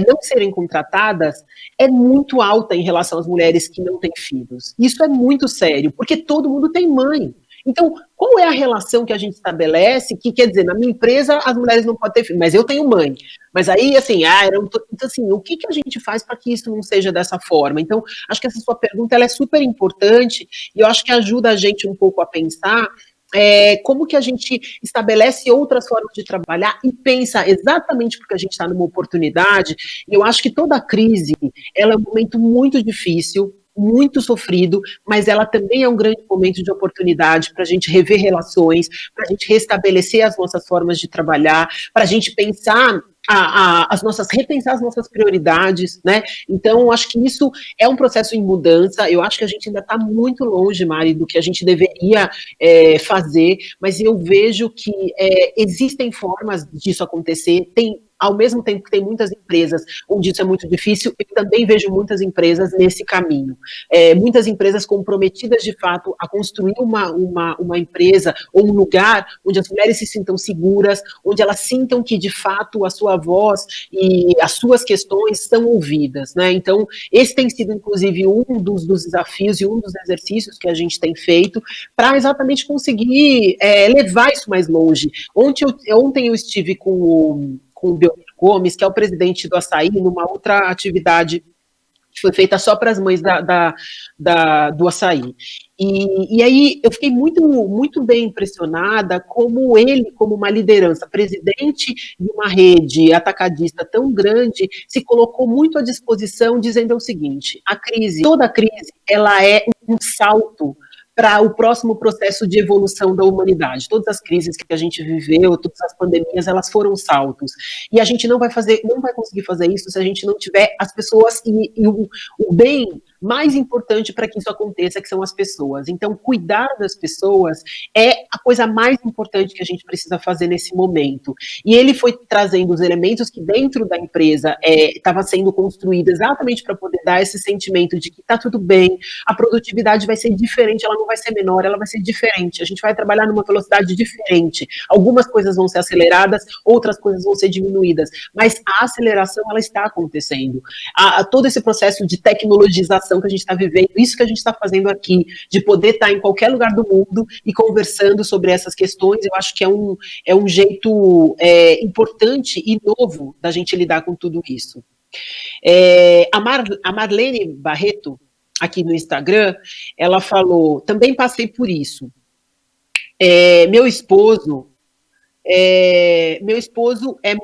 não serem contratadas é muito alta em relação às mulheres que não têm filhos. Isso é muito sério, porque todo mundo tem mãe. Então, qual é a relação que a gente estabelece que, quer dizer, na minha empresa as mulheres não podem ter filho, mas eu tenho mãe. Mas aí, assim, então, assim, o que a gente faz para que isso não seja dessa forma? Então, acho que essa sua pergunta ela é super importante e eu acho que ajuda a gente um pouco a pensar como que a gente estabelece outras formas de trabalhar e pensa exatamente porque a gente está numa oportunidade. E eu acho que toda crise ela é um momento muito difícil, muito sofrido, mas ela também é um grande momento de oportunidade para a gente rever relações, para a gente restabelecer as nossas formas de trabalhar, para a gente pensar repensar as nossas prioridades, né? Então, acho que isso é um processo em mudança. Eu acho que a gente ainda está muito longe, Mari, do que a gente deveria fazer, mas eu vejo que existem formas disso acontecer. Ao mesmo tempo que tem muitas empresas onde isso é muito difícil, eu também vejo muitas empresas nesse caminho. Muitas empresas comprometidas, de fato, a construir uma empresa ou um lugar onde as mulheres se sintam seguras, onde elas sintam que, de fato, a sua voz e as suas questões são ouvidas, né? Então, esse tem sido, inclusive, um dos desafios e um dos exercícios que a gente tem feito para exatamente conseguir levar isso mais longe. Ontem eu estive com o Belmiro Gomes, que é o presidente do Açaí, numa outra atividade que foi feita só para as mães do Açaí. E aí eu fiquei muito, muito bem impressionada como ele, como uma liderança, presidente de uma rede atacadista tão grande, se colocou muito à disposição, dizendo o seguinte: toda crise, ela é um salto para o próximo processo de evolução da humanidade. Todas as crises que a gente viveu, todas as pandemias, elas foram saltos. E a gente não vai conseguir fazer isso se a gente não tiver as pessoas e o bem mais importante para que isso aconteça, que são as pessoas. Então, cuidar das pessoas é a coisa mais importante que a gente precisa fazer nesse momento. E ele foi trazendo os elementos que dentro da empresa estava sendo construído exatamente para poder dar esse sentimento de que está tudo bem, a produtividade vai ser diferente, ela não vai ser menor, ela vai ser diferente, a gente vai trabalhar numa velocidade diferente, algumas coisas vão ser aceleradas, outras coisas vão ser diminuídas, mas a aceleração, ela está acontecendo. Todo esse processo de tecnologização que a gente está vivendo, isso que a gente está fazendo aqui, de poder estar em qualquer lugar do mundo e conversando sobre essas questões, eu acho que é um jeito importante e novo da gente lidar com tudo isso. A Marlene Barreto, aqui no Instagram, ela falou: também passei por isso. Meu esposo é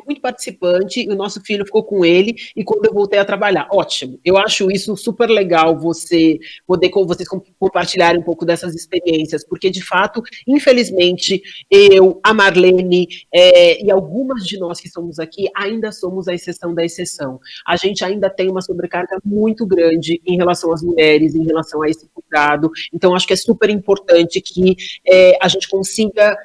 muito participante e o nosso filho ficou com ele e quando eu voltei a trabalhar. Ótimo, eu acho isso super legal, vocês compartilharem um pouco dessas experiências, porque de fato, infelizmente, eu, a Marlene e algumas de nós que estamos aqui ainda somos a exceção da exceção. A gente ainda tem uma sobrecarga muito grande em relação às mulheres, em relação a esse cuidado, então acho que é super importante que a gente consiga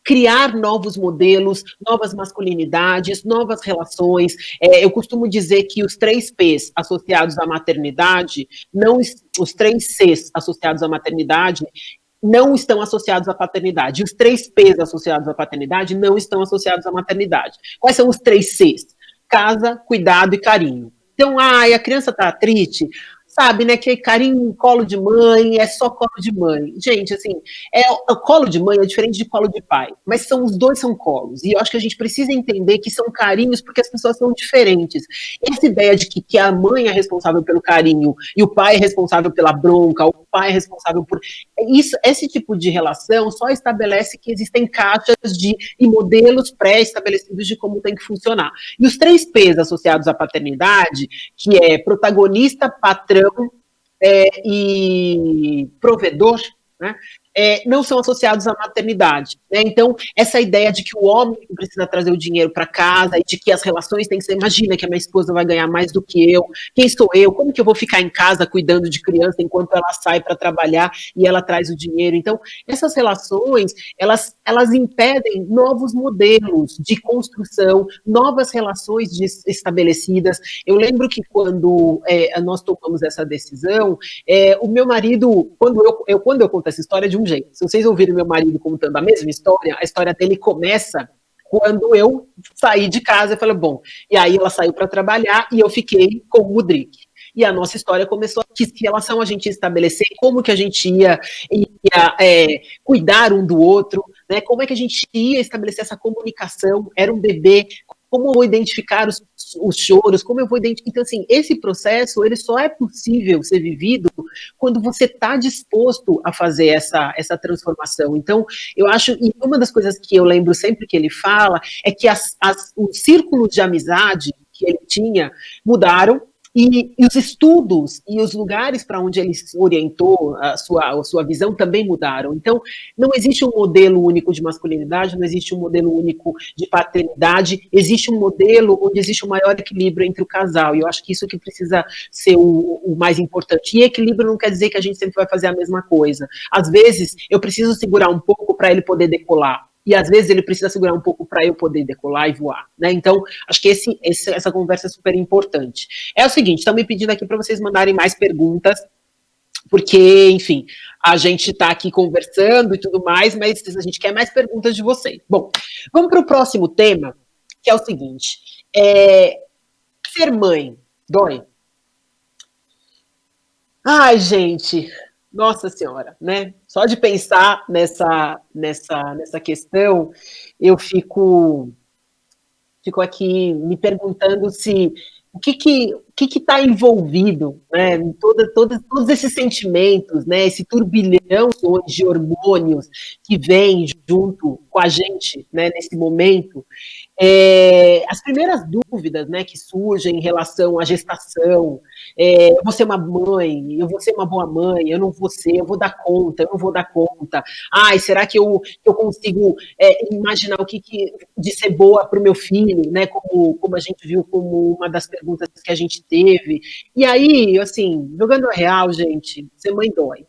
criar novos modelos, novas masculinidades, novas relações. Eu costumo dizer que os 3 P's associados à maternidade, não, os 3 C's associados à maternidade, não estão associados à paternidade. Os 3 P's associados à paternidade não estão associados à maternidade. Quais são os 3 C's? Casa, cuidado e carinho. Então, a criança está triste, sabe, né, que carinho, colo de mãe, é só colo de mãe. Gente, assim, o colo de mãe é diferente de colo de pai, mas os dois são colos, e eu acho que a gente precisa entender que são carinhos porque as pessoas são diferentes. Essa ideia de que a mãe é responsável pelo carinho e o pai é responsável pela bronca, o pai é responsável por... Esse tipo de relação só estabelece que existem caixas e modelos pré-estabelecidos de como tem que funcionar. E os 3 P's associados à paternidade, que é protagonista, patrão, e provedor, né, não são associados à maternidade. Né? Então, essa ideia de que o homem precisa trazer o dinheiro para casa e de que as relações têm que ser, imagina que a minha esposa vai ganhar mais do que eu, quem sou eu, como que eu vou ficar em casa cuidando de criança enquanto ela sai para trabalhar e ela traz o dinheiro? Então, essas relações, elas impedem novos modelos de construção, novas relações estabelecidas. Eu lembro que quando nós tomamos essa decisão, o meu marido, quando eu conto essa história de um jeito, se vocês ouvirem meu marido contando a mesma história, a história dele começa quando eu saí de casa e falei, bom, e aí ela saiu para trabalhar e eu fiquei com o Mudrik. E a nossa história começou aqui, que relação a gente ia estabelecer, como que a gente ia cuidar um do outro, né? Como é que a gente ia estabelecer essa comunicação, era um bebê, como eu vou identificar os choros, como eu vou identificar... Então, assim, esse processo, ele só é possível ser vivido quando você está disposto a fazer essa transformação. Então, eu acho, e uma das coisas que eu lembro sempre que ele fala, é que os círculos de amizade que ele tinha mudaram, e os estudos e os lugares para onde ele orientou a sua visão também mudaram. Então, não existe um modelo único de masculinidade, não existe um modelo único de paternidade, existe um modelo onde existe um maior equilíbrio entre o casal, e eu acho que isso que precisa ser o mais importante. E equilíbrio não quer dizer que a gente sempre vai fazer a mesma coisa. Às vezes, eu preciso segurar um pouco para ele poder decolar, e às vezes ele precisa segurar um pouco para eu poder decolar e voar, né? Então, acho que essa conversa é super importante. É o seguinte, estão me pedindo aqui para vocês mandarem mais perguntas, porque, enfim, a gente está aqui conversando e tudo mais, mas a gente quer mais perguntas de vocês. Bom, vamos para o próximo tema, que é o seguinte, ser mãe dói? Ai, gente... Nossa Senhora, né? Só de pensar nessa questão, eu fico aqui me perguntando se o que está envolvido, né? Todos esses sentimentos, né? Esse turbilhão de hormônios que vem junto com a gente, né? Nesse momento. As primeiras dúvidas, né, que surgem em relação à gestação, eu vou ser uma mãe, eu vou ser uma boa mãe, eu não vou ser, eu vou dar conta, eu não vou dar conta, será que eu consigo imaginar o que de ser boa para o meu filho, né, como a gente viu como uma das perguntas que a gente teve, e aí, assim, jogando a real, gente, ser mãe dói.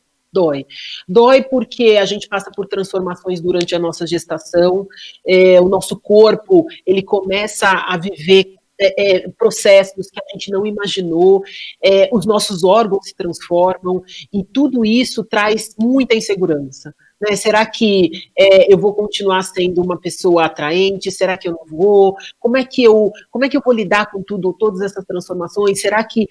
Dói porque a gente passa por transformações durante a nossa gestação, o nosso corpo, ele começa a viver processos que a gente não imaginou, os nossos órgãos se transformam, e tudo isso traz muita insegurança. Né? Será que eu vou continuar sendo uma pessoa atraente? Será que eu não vou? Como é que eu vou lidar com todas essas transformações? Será que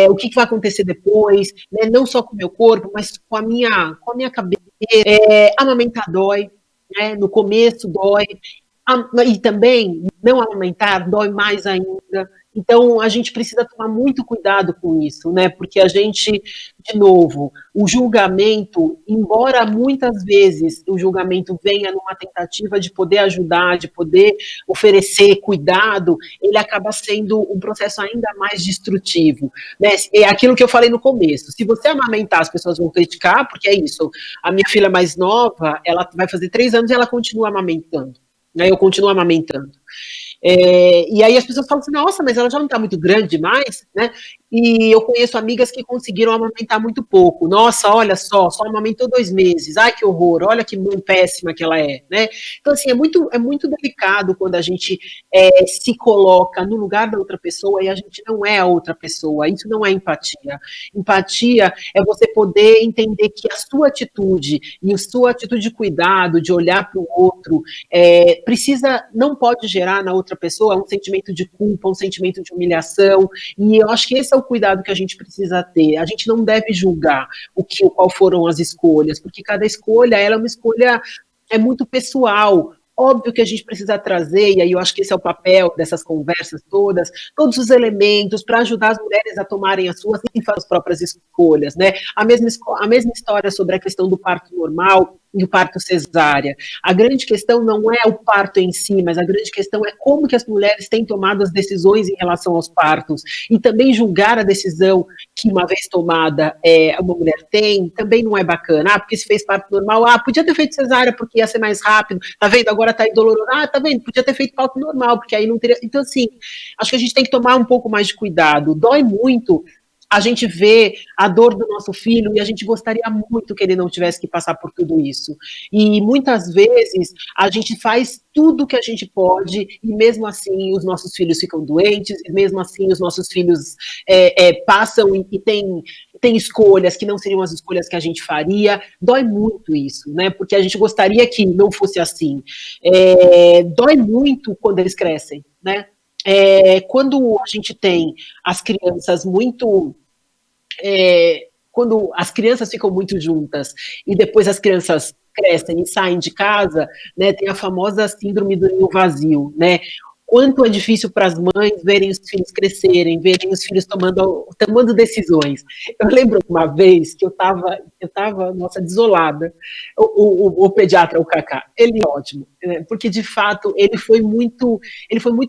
o que vai acontecer depois? Né? Não só com o meu corpo, mas com a minha cabeça. Amamentar dói, né? No começo dói, e também não amamentar dói mais ainda. Então, a gente precisa tomar muito cuidado com isso, né? Porque a gente, de novo, o julgamento, embora muitas vezes o julgamento venha numa tentativa de poder ajudar, de poder oferecer cuidado, ele acaba sendo um processo ainda mais destrutivo, né? É aquilo que eu falei no começo. Se você amamentar, as pessoas vão criticar, porque é isso. A minha filha mais nova, ela vai fazer 3 anos e ela continua amamentando. Né? Eu continuo amamentando. E aí as pessoas falam assim, nossa, mas ela já não está muito grande demais, né? E eu conheço amigas que conseguiram amamentar muito pouco. Nossa, olha só amamentou 2 meses. Ai, que horror, olha que mãe péssima que ela é, né? Então, assim, é muito delicado quando a gente se coloca no lugar da outra pessoa e a gente não é a outra pessoa. Isso não é empatia. Empatia é você poder entender que a sua atitude e a sua atitude de cuidado, de olhar para o outro, não pode gerar na outra pessoa um sentimento de culpa, um sentimento de humilhação. E eu acho que esse é o cuidado que a gente precisa ter. A gente não deve julgar qual foram as escolhas, porque cada escolha ela é uma escolha muito pessoal. Óbvio que a gente precisa trazer, e aí eu acho que esse é o papel dessas conversas todas, todos os elementos para ajudar as mulheres a tomarem as suas e as próprias escolhas, né? A mesma história sobre a questão do parto normal e o parto cesárea. A grande questão não é o parto em si, mas a grande questão é como que as mulheres têm tomado as decisões em relação aos partos, e também julgar a decisão que uma vez tomada uma mulher tem, também não é bacana. Porque se fez parto normal, podia ter feito cesárea porque ia ser mais rápido, tá vendo, agora tá indoloroso, tá vendo, podia ter feito parto normal, porque aí não teria, então assim, acho que a gente tem que tomar um pouco mais de cuidado, dói muito a gente vê a dor do nosso filho e a gente gostaria muito que ele não tivesse que passar por tudo isso. E muitas vezes a gente faz tudo que a gente pode e mesmo assim os nossos filhos ficam doentes, e mesmo assim os nossos filhos passam e têm escolhas que não seriam as escolhas que a gente faria. Dói muito isso, né? Porque a gente gostaria que não fosse assim. Dói muito quando eles crescem, né? Quando a gente tem as crianças quando as crianças ficam muito juntas e depois as crianças crescem e saem de casa, né, tem a famosa síndrome do ninho vazio, né? Quanto é difícil para as mães verem os filhos crescerem, verem os filhos tomando decisões. Eu lembro uma vez que eu estava, nossa, desolada. O pediatra, o Cacá, ele é ótimo, né? Porque de fato ele foi muito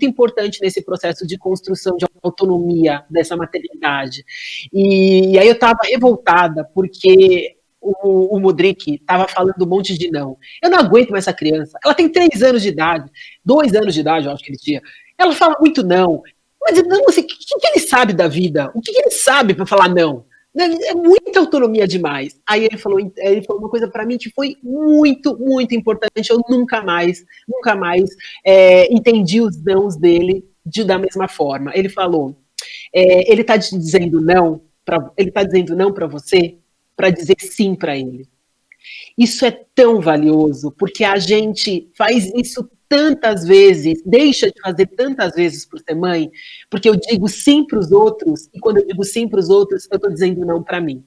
importante nesse processo de construção de autonomia dessa maternidade. E aí eu estava revoltada porque o Modric estava falando um monte de não. Eu não aguento mais essa criança. Ela tem 3 anos de idade, 2 anos de idade, eu acho que ele tinha. Ela fala muito não. Mas não, assim, o que ele sabe da vida? O que ele sabe para falar não? É muita autonomia demais. Aí ele falou uma coisa para mim que foi muito, muito importante. Eu nunca mais entendi os nãos dele da mesma forma. Ele falou: ele está dizendo não para você para dizer sim para ele. Isso é tão valioso, porque a gente faz isso tantas vezes, deixa de fazer tantas vezes por ser mãe, porque eu digo sim para os outros, e quando eu digo sim para os outros, eu estou dizendo não para mim.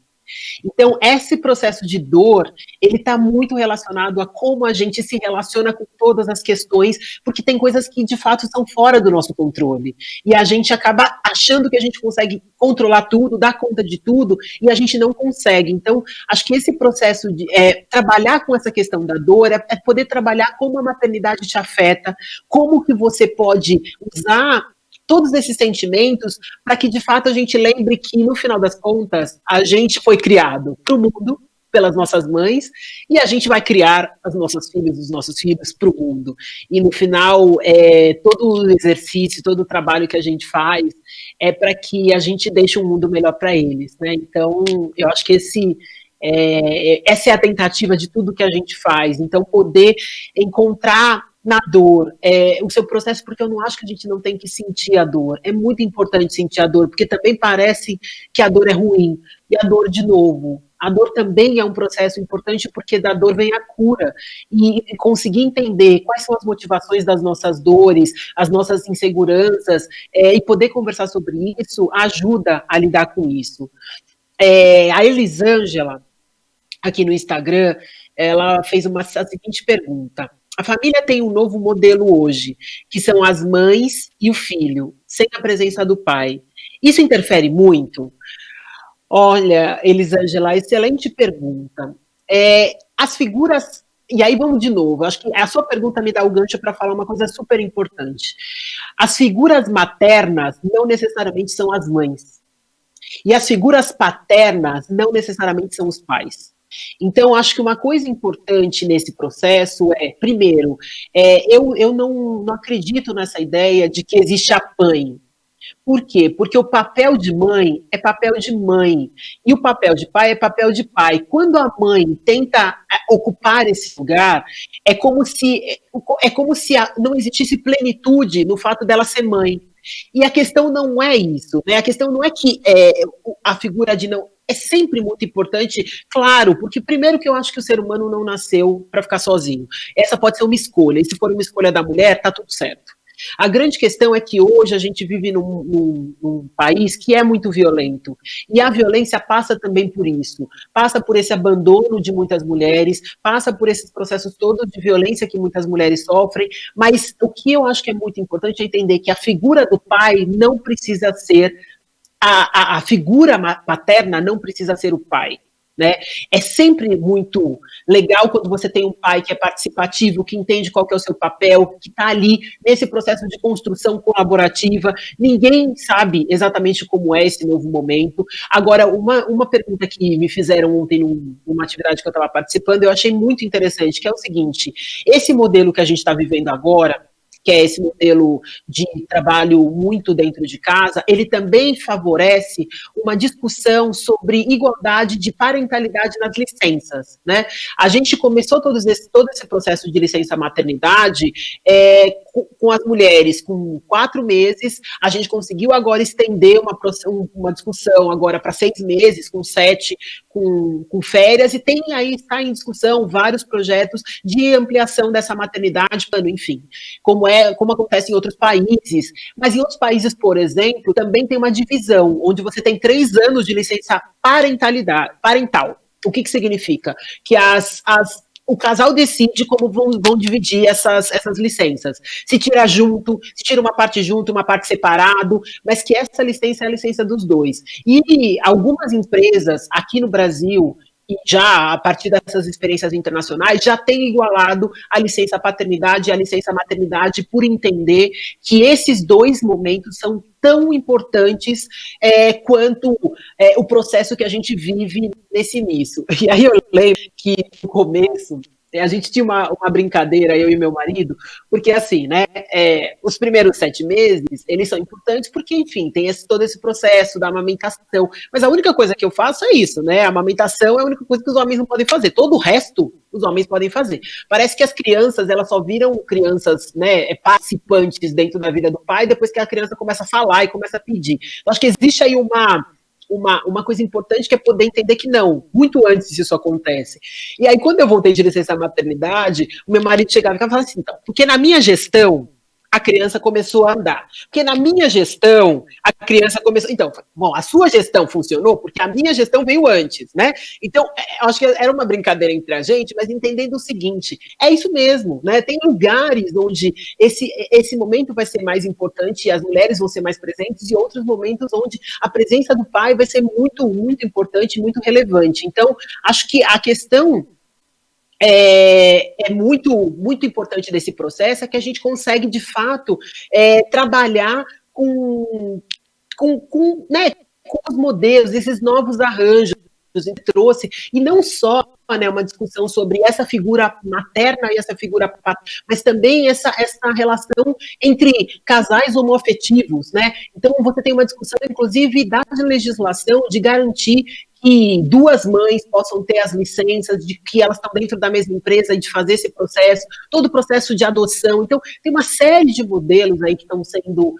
Então, esse processo de dor, ele está muito relacionado a como a gente se relaciona com todas as questões, porque tem coisas que, de fato, são fora do nosso controle. E a gente acaba achando que a gente consegue controlar tudo, dar conta de tudo, e a gente não consegue. Então, acho que esse processo de trabalhar com essa questão da dor é poder trabalhar como a maternidade te afeta, como que você pode usar todos esses sentimentos para que, de fato, a gente lembre que, no final das contas, a gente foi criado para o mundo pelas nossas mães e a gente vai criar os nossos filhos para o mundo. E, no final, todo o exercício, todo o trabalho que a gente faz é para que a gente deixe um mundo melhor para eles, né? Então, eu acho que essa é a tentativa de tudo que a gente faz. Então, poder encontrar na dor, o seu processo, porque eu não acho que a gente não tem que sentir a dor. É muito importante sentir a dor, porque também parece que a dor é ruim. E a dor, de novo, a dor também é um processo importante, porque da dor vem a cura. E conseguir entender quais são as motivações das nossas dores, as nossas inseguranças, e poder conversar sobre isso, ajuda a lidar com isso. A Elisângela, aqui no Instagram, ela fez a seguinte pergunta: a família tem um novo modelo hoje, que são as mães e o filho, sem a presença do pai. Isso interfere muito? Olha, Elisângela, excelente pergunta. As figuras, e aí vamos de novo, acho que a sua pergunta me dá o gancho para falar uma coisa super importante. As figuras maternas não necessariamente são as mães. E as figuras paternas não necessariamente são os pais. Então, acho que uma coisa importante nesse processo primeiro, eu não acredito nessa ideia de que existe a mãe. Por quê? Porque o papel de mãe é papel de mãe e o papel de pai é papel de pai. Quando a mãe tenta ocupar esse lugar, é como se não existisse plenitude no fato dela ser mãe. E a questão não é isso, né? A questão não é que a figura de não é sempre muito importante, claro, porque primeiro que eu acho que o ser humano não nasceu para ficar sozinho. Essa pode ser uma escolha, e se for uma escolha da mulher, tá tudo certo. A grande questão é que hoje a gente vive num país que é muito violento. E a violência passa também por isso. Passa por esse abandono de muitas mulheres, passa por esses processos todos de violência que muitas mulheres sofrem. Mas o que eu acho que é muito importante é entender que a figura do pai não precisa ser a figura paterna não precisa ser o pai. Né? É sempre muito legal quando você tem um pai que é participativo, que entende qual que é o seu papel, que está ali nesse processo de construção colaborativa. Ninguém sabe exatamente como é esse novo momento. Agora, uma pergunta que me fizeram ontem numa atividade que eu estava participando, eu achei muito interessante, que é o seguinte: esse modelo que a gente está vivendo agora, que é esse modelo de trabalho muito dentro de casa, ele também favorece uma discussão sobre igualdade de parentalidade nas licenças, né? A gente começou todo esse processo de licença maternidade com as mulheres com 4 meses, a gente conseguiu agora estender uma discussão agora para 6 meses, com 7, com férias, e tem aí, está em discussão vários projetos de ampliação dessa maternidade, enfim, como acontece em outros países. Mas em outros países, por exemplo, também tem uma divisão, onde você tem 3 anos de licença parental. O que significa? Que o casal decide como vão dividir essas licenças. Se tira junto, se tira uma parte junto, uma parte separado, mas que essa licença é a licença dos dois. E algumas empresas aqui no Brasil, e já a partir dessas experiências internacionais, já tem igualado a licença paternidade e a licença maternidade, por entender que esses 2 momentos são tão importantes quanto o processo que a gente vive nesse início. E aí eu lembro que no começo a gente tinha uma brincadeira, eu e meu marido, porque assim, né, os primeiros 7 meses, eles são importantes porque, enfim, tem todo esse processo da amamentação, mas a única coisa que eu faço é isso, né, a amamentação é a única coisa que os homens não podem fazer, todo o resto os homens podem fazer. Parece que as crianças, elas só viram crianças, né, participantes dentro da vida do pai, depois que a criança começa a falar e começa a pedir. Eu acho que existe aí uma coisa importante, que é poder entender que não, muito antes disso acontece. E aí, quando eu voltei de licença maternidade, o meu marido chegava e falava assim, então, porque na minha gestão, a criança começou a andar. Porque na minha gestão, a criança começou... Então, bom, a sua gestão funcionou porque a minha gestão veio antes, né? Então, acho que era uma brincadeira entre a gente, mas entendendo o seguinte, é isso mesmo, né? Tem lugares onde esse momento vai ser mais importante e as mulheres vão ser mais presentes, e outros momentos onde a presença do pai vai ser muito, muito importante, muito relevante. Então, acho que a questão muito, muito importante desse processo é que a gente consegue, de fato, trabalhar né, com os modelos, esses novos arranjos que trouxe, e não só, né, uma discussão sobre essa figura materna e essa figura paterna, mas também essa relação entre casais homoafetivos, né? Então você tem uma discussão, inclusive, da legislação de garantir que 2 mães possam ter as licenças, de que elas estão dentro da mesma empresa e de fazer esse processo, todo o processo de adoção. Então, tem uma série de modelos aí que estão sendo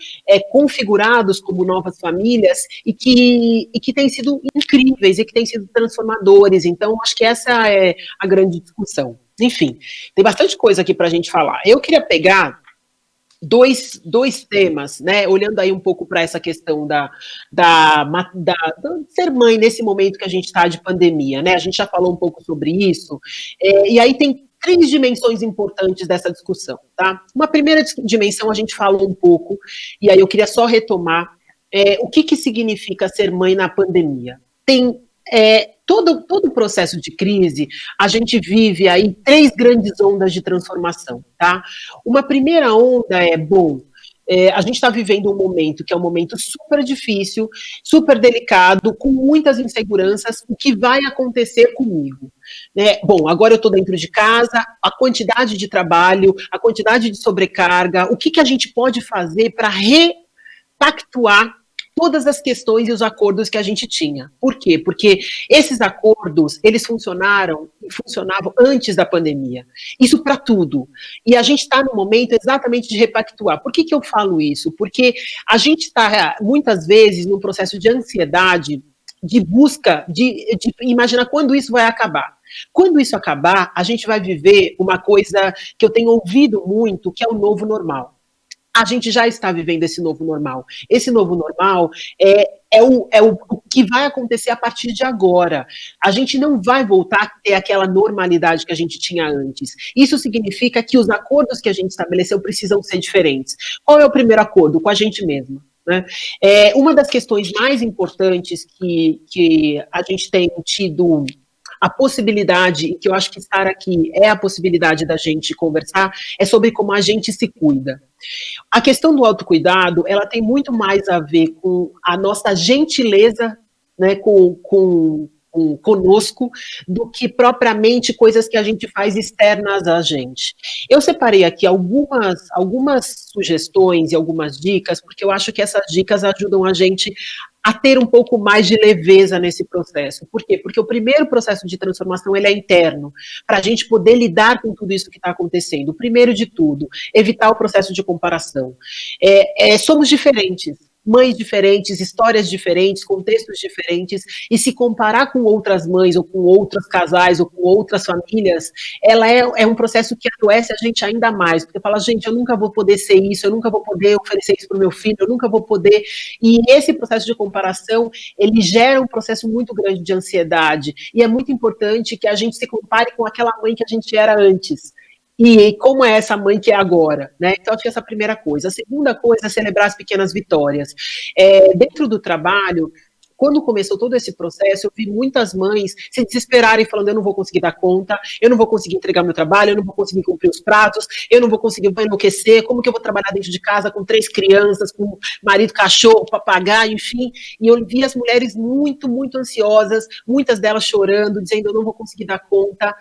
configurados como novas famílias e que têm sido incríveis e que têm sido transformadores. Então, acho que essa é a grande discussão. Enfim, tem bastante coisa aqui para a gente falar. Eu queria pegar dois temas, né, olhando aí um pouco para essa questão da ser mãe nesse momento que a gente está de pandemia, né, a gente já falou um pouco sobre isso, e aí tem 3 dimensões importantes dessa discussão, tá? Uma primeira dimensão a gente falou um pouco, e aí eu queria só retomar o que significa ser mãe na pandemia. Tem todo o processo de crise, a gente vive aí 3 grandes ondas de transformação, tá? Uma primeira onda a gente está vivendo um momento que é um momento super difícil, super delicado, com muitas inseguranças. O que vai acontecer comigo? Né? Bom, agora eu estou dentro de casa, a quantidade de trabalho, a quantidade de sobrecarga, o que a gente pode fazer para pactuar todas as questões e os acordos que a gente tinha. Por quê? Porque esses acordos, eles funcionavam antes da pandemia. Isso para tudo. E a gente está no momento exatamente de repactuar. Por que eu falo isso? Porque a gente está, muitas vezes, num processo de ansiedade, de busca, de imaginar quando isso vai acabar. Quando isso acabar, a gente vai viver uma coisa que eu tenho ouvido muito, que é o novo normal. A gente já está vivendo esse novo normal. Esse novo normal é o que vai acontecer a partir de agora. A gente não vai voltar a ter aquela normalidade que a gente tinha antes. Isso significa que os acordos que a gente estabeleceu precisam ser diferentes. Qual é o primeiro acordo? Com a gente mesma. Né? Uma das questões mais importantes que a gente tem tido a possibilidade, e que eu acho que estar aqui é a possibilidade da gente conversar, é sobre como a gente se cuida. A questão do autocuidado, ela tem muito mais a ver com a nossa gentileza, né, conosco, do que propriamente coisas que a gente faz externas a gente. Eu separei aqui algumas sugestões e algumas dicas, porque eu acho que essas dicas ajudam a gente a ter um pouco mais de leveza nesse processo. Por quê? Porque o primeiro processo de transformação, ele é interno, para a gente poder lidar com tudo isso que está acontecendo. Primeiro de tudo, evitar o processo de comparação. Somos diferentes, mães diferentes, histórias diferentes, contextos diferentes, e se comparar com outras mães, ou com outros casais, ou com outras famílias, ela é um processo que adoece a gente ainda mais, porque fala, gente, eu nunca vou poder ser isso, eu nunca vou poder oferecer isso para o meu filho, eu nunca vou poder, e esse processo de comparação, ele gera um processo muito grande de ansiedade, e é muito importante que a gente se compare com aquela mãe que a gente era antes, e como é essa mãe que é agora, né? Então, acho que essa é a primeira coisa. A segunda coisa é celebrar as pequenas vitórias. Dentro do trabalho, quando começou todo esse processo, eu vi muitas mães se desesperarem, falando, eu não vou conseguir dar conta, eu não vou conseguir entregar meu trabalho, eu não vou conseguir cumprir os pratos, eu não vou conseguir, vou enlouquecer, como que eu vou trabalhar dentro de casa com 3 crianças, com marido, cachorro, papagaio, enfim. E eu vi as mulheres muito, muito ansiosas, muitas delas chorando, dizendo, eu não vou conseguir dar conta.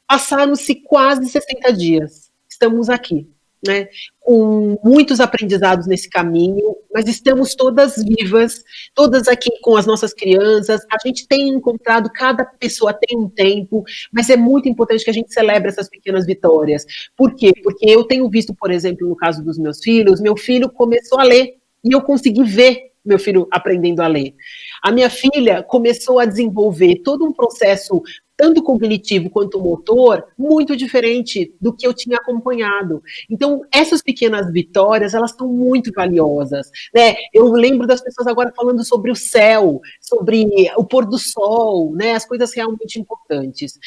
Passaram-se quase 60 dias. Estamos aqui, né? Com muitos aprendizados nesse caminho, mas estamos todas vivas, todas aqui com as nossas crianças. A gente tem encontrado, cada pessoa tem um tempo, mas é muito importante que a gente celebre essas pequenas vitórias. Por quê? Porque eu tenho visto, por exemplo, no caso dos meus filhos, meu filho começou a ler e eu consegui ver meu filho aprendendo a ler. A minha filha começou a desenvolver todo um processo tanto cognitivo quanto motor, muito diferente do que eu tinha acompanhado. Então, essas pequenas vitórias, elas são muito valiosas, né? Eu lembro das pessoas agora falando sobre o céu, sobre o pôr do sol, né? As coisas realmente importantes.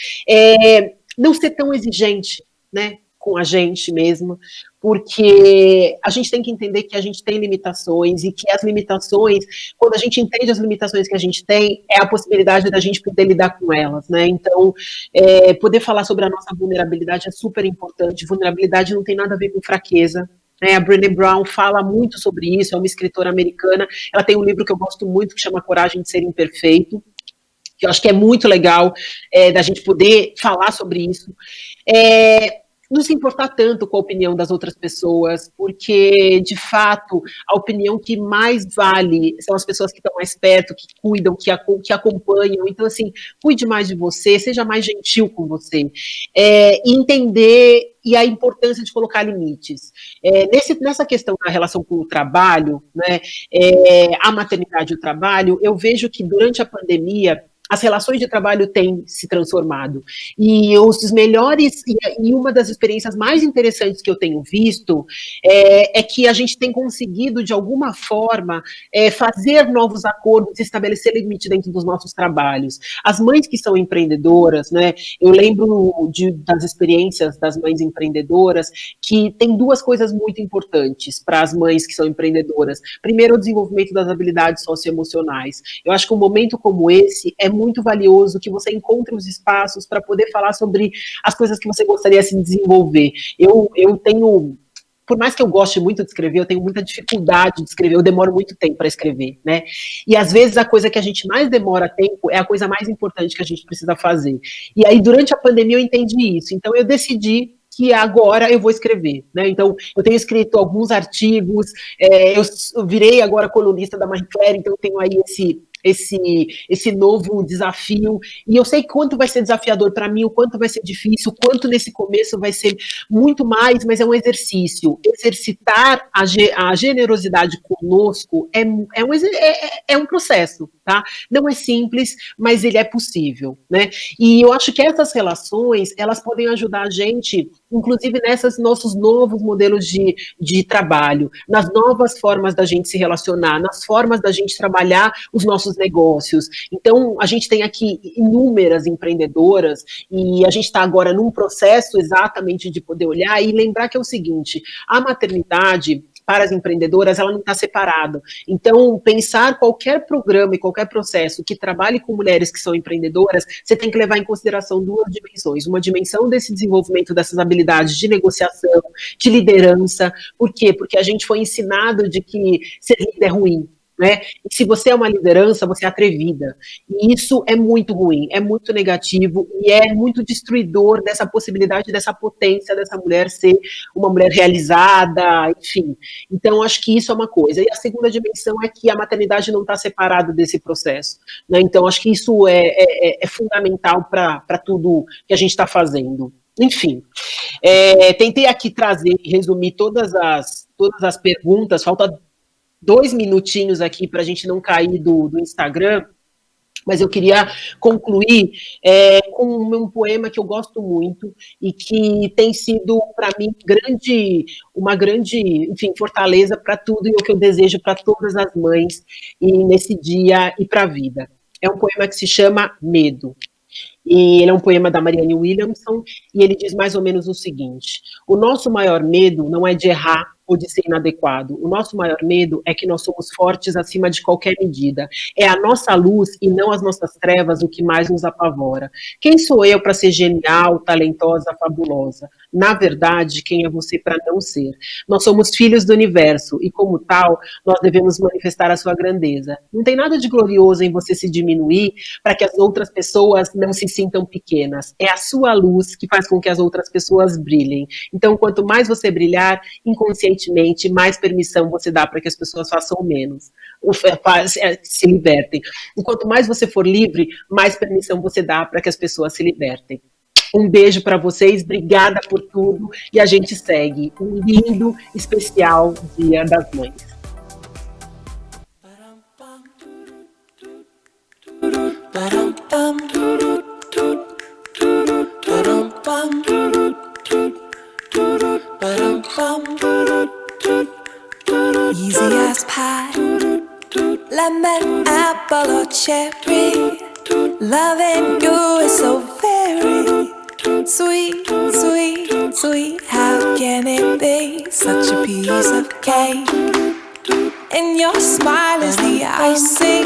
Não ser tão exigente, né? Com a gente mesmo, porque a gente tem que entender que a gente tem limitações e que as limitações, quando a gente entende as limitações que a gente tem, é a possibilidade da gente poder lidar com elas, né? Então, poder falar sobre a nossa vulnerabilidade é super importante. Vulnerabilidade não tem nada a ver com fraqueza. A Brené Brown fala muito sobre isso, é uma escritora americana, ela tem um livro que eu gosto muito, que chama Coragem de Ser Imperfeito, que eu acho que é muito legal da gente poder falar sobre isso. Não se importar tanto com a opinião das outras pessoas, porque, de fato, a opinião que mais vale são as pessoas que estão mais perto, que cuidam, que acompanham. Então, assim, cuide mais de você, seja mais gentil com você. E entender e a importância de colocar limites. Nessa questão da relação com o trabalho, né, a maternidade e o trabalho, eu vejo que durante a pandemia, as relações de trabalho têm se transformado. E os melhores, e uma das experiências mais interessantes que eu tenho visto é que a gente tem conseguido, de alguma forma, fazer novos acordos, estabelecer limite dentro dos nossos trabalhos. As mães que são empreendedoras, né, eu lembro das experiências das mães empreendedoras, que tem 2 coisas muito importantes para as mães que são empreendedoras. Primeiro, o desenvolvimento das habilidades socioemocionais. Eu acho que um momento como esse é muito valioso, que você encontre os espaços para poder falar sobre as coisas que você gostaria de desenvolver. Eu tenho, por mais que eu goste muito de escrever, eu tenho muita dificuldade de escrever, eu demoro muito tempo para escrever, né? E às vezes a coisa que a gente mais demora tempo é a coisa mais importante que a gente precisa fazer. E aí, durante a pandemia, eu entendi isso. Então, eu decidi que agora eu vou escrever, né? Então, eu tenho escrito alguns artigos, eu virei agora colunista da Marie Claire, então eu tenho aí esse novo desafio, e eu sei quanto vai ser desafiador para mim, o quanto vai ser difícil, o quanto nesse começo vai ser muito mais, mas é um exercício. Exercitar a generosidade conosco é um processo, tá? Não é simples, mas ele é possível, né? E eu acho que essas relações, elas podem ajudar a gente, inclusive nesses nossos novos modelos de trabalho, nas novas formas da gente se relacionar, nas formas da gente trabalhar os nossos negócios. Então, a gente tem aqui inúmeras empreendedoras e a gente está agora num processo exatamente de poder olhar e lembrar que é o seguinte, a maternidade para as empreendedoras, ela não está separada. Então, pensar qualquer programa e qualquer processo que trabalhe com mulheres que são empreendedoras, você tem que levar em consideração duas dimensões. Uma dimensão desse desenvolvimento dessas habilidades de negociação, de liderança. Por quê? Porque a gente foi ensinado de que ser líder é ruim. Né? E se você é uma liderança, você é atrevida. E isso é muito ruim, é muito negativo e é muito destruidor dessa possibilidade, dessa potência dessa mulher ser uma mulher realizada, enfim. Então, acho que isso é uma coisa. E a segunda dimensão é que a maternidade não está separada desse processo. Né? Então, acho que isso é fundamental para tudo que a gente está fazendo. Enfim, tentei aqui trazer e resumir todas as perguntas, falta 2 minutinhos aqui para a gente não cair do Instagram, mas eu queria concluir com um poema que eu gosto muito e que tem sido, para mim, uma grande, enfim, fortaleza para tudo e o que eu desejo para todas as mães e nesse dia e para a vida. É um poema que se chama Medo. E ele é um poema da Marianne Williamson e ele diz mais ou menos o seguinte: o nosso maior medo não é de errar ou de ser inadequado. O nosso maior medo é que nós somos fortes acima de qualquer medida. É a nossa luz e não as nossas trevas o que mais nos apavora. Quem sou eu para ser genial, talentosa, fabulosa? Na verdade, quem é você para não ser? Nós somos filhos do universo e, como tal, nós devemos manifestar a sua grandeza. Não tem nada de glorioso em você se diminuir para que as outras pessoas não se sintam pequenas. É a sua luz que faz com que as outras pessoas brilhem. Então, quanto mais você brilhar, inconscientemente, mais permissão você dá para que as pessoas façam menos, se libertem. E quanto mais você for livre, mais permissão você dá para que as pessoas se libertem. Um beijo para vocês, obrigada por tudo, e a gente segue um lindo, especial Dia das Mães. Easy as pie, lemon, apple or cherry. Loving you is so very sweet, sweet, sweet. How can it be such a piece of cake? And your smile is the icing.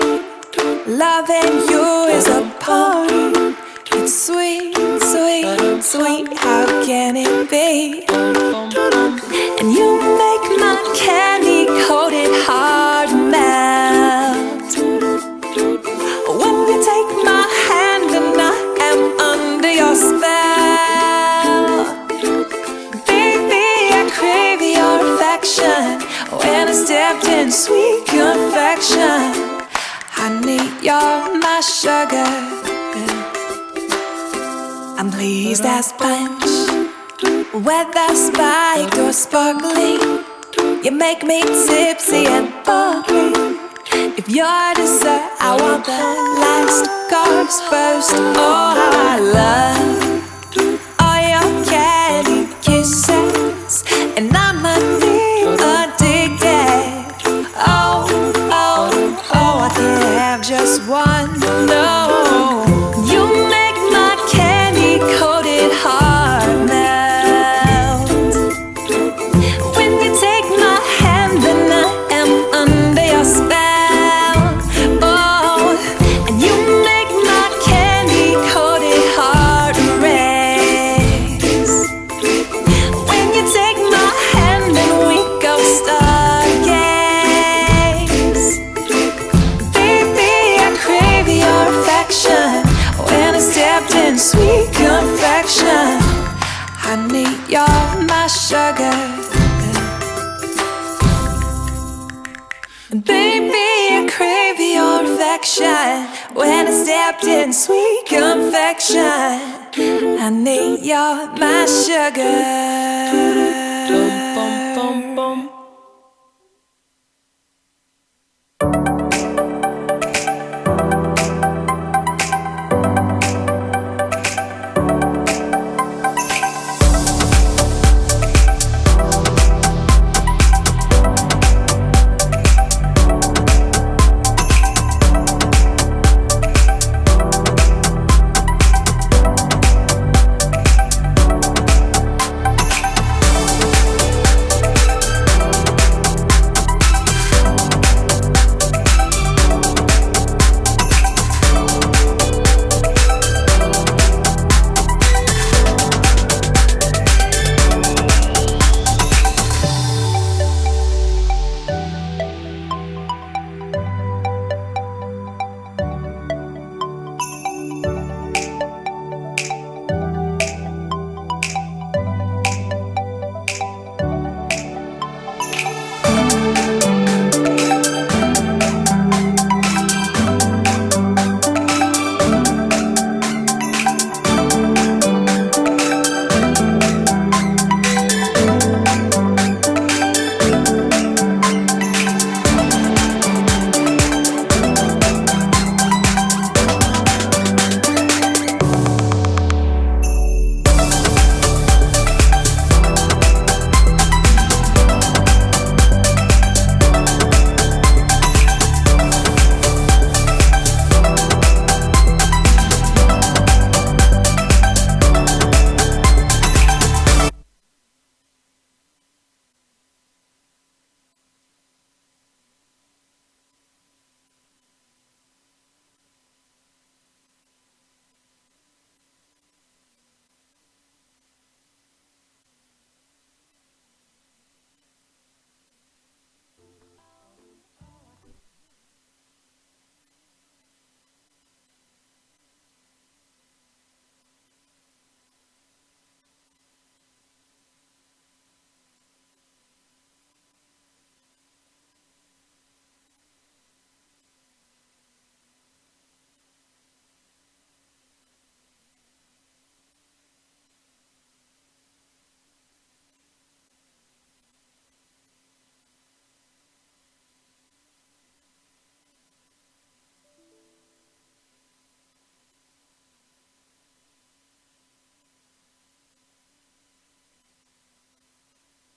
Loving you is a party. It's sweet, sweet, sweet. How can it be? And you make my candy-coated heart melt. When you take my hand and I am under your spell. Baby, I crave your affection. When I stepped in sweet confection. Honey, you're my sugar. I'm pleased as punch. Whether spiked or sparkling, you make me tipsy and bubbly. If you're dessert, I want the last course first. Oh, how I love all your candy kisses, and I'm addicted. Oh, oh, oh, I can't have just one. No, you make my candy-coated heart melt. When you take my hand, then I am under your spell. Oh, and you make my candy-coated heart you're my sugar. Baby, I crave your affection. When I stepped in sweet confection, I need you're my sugar.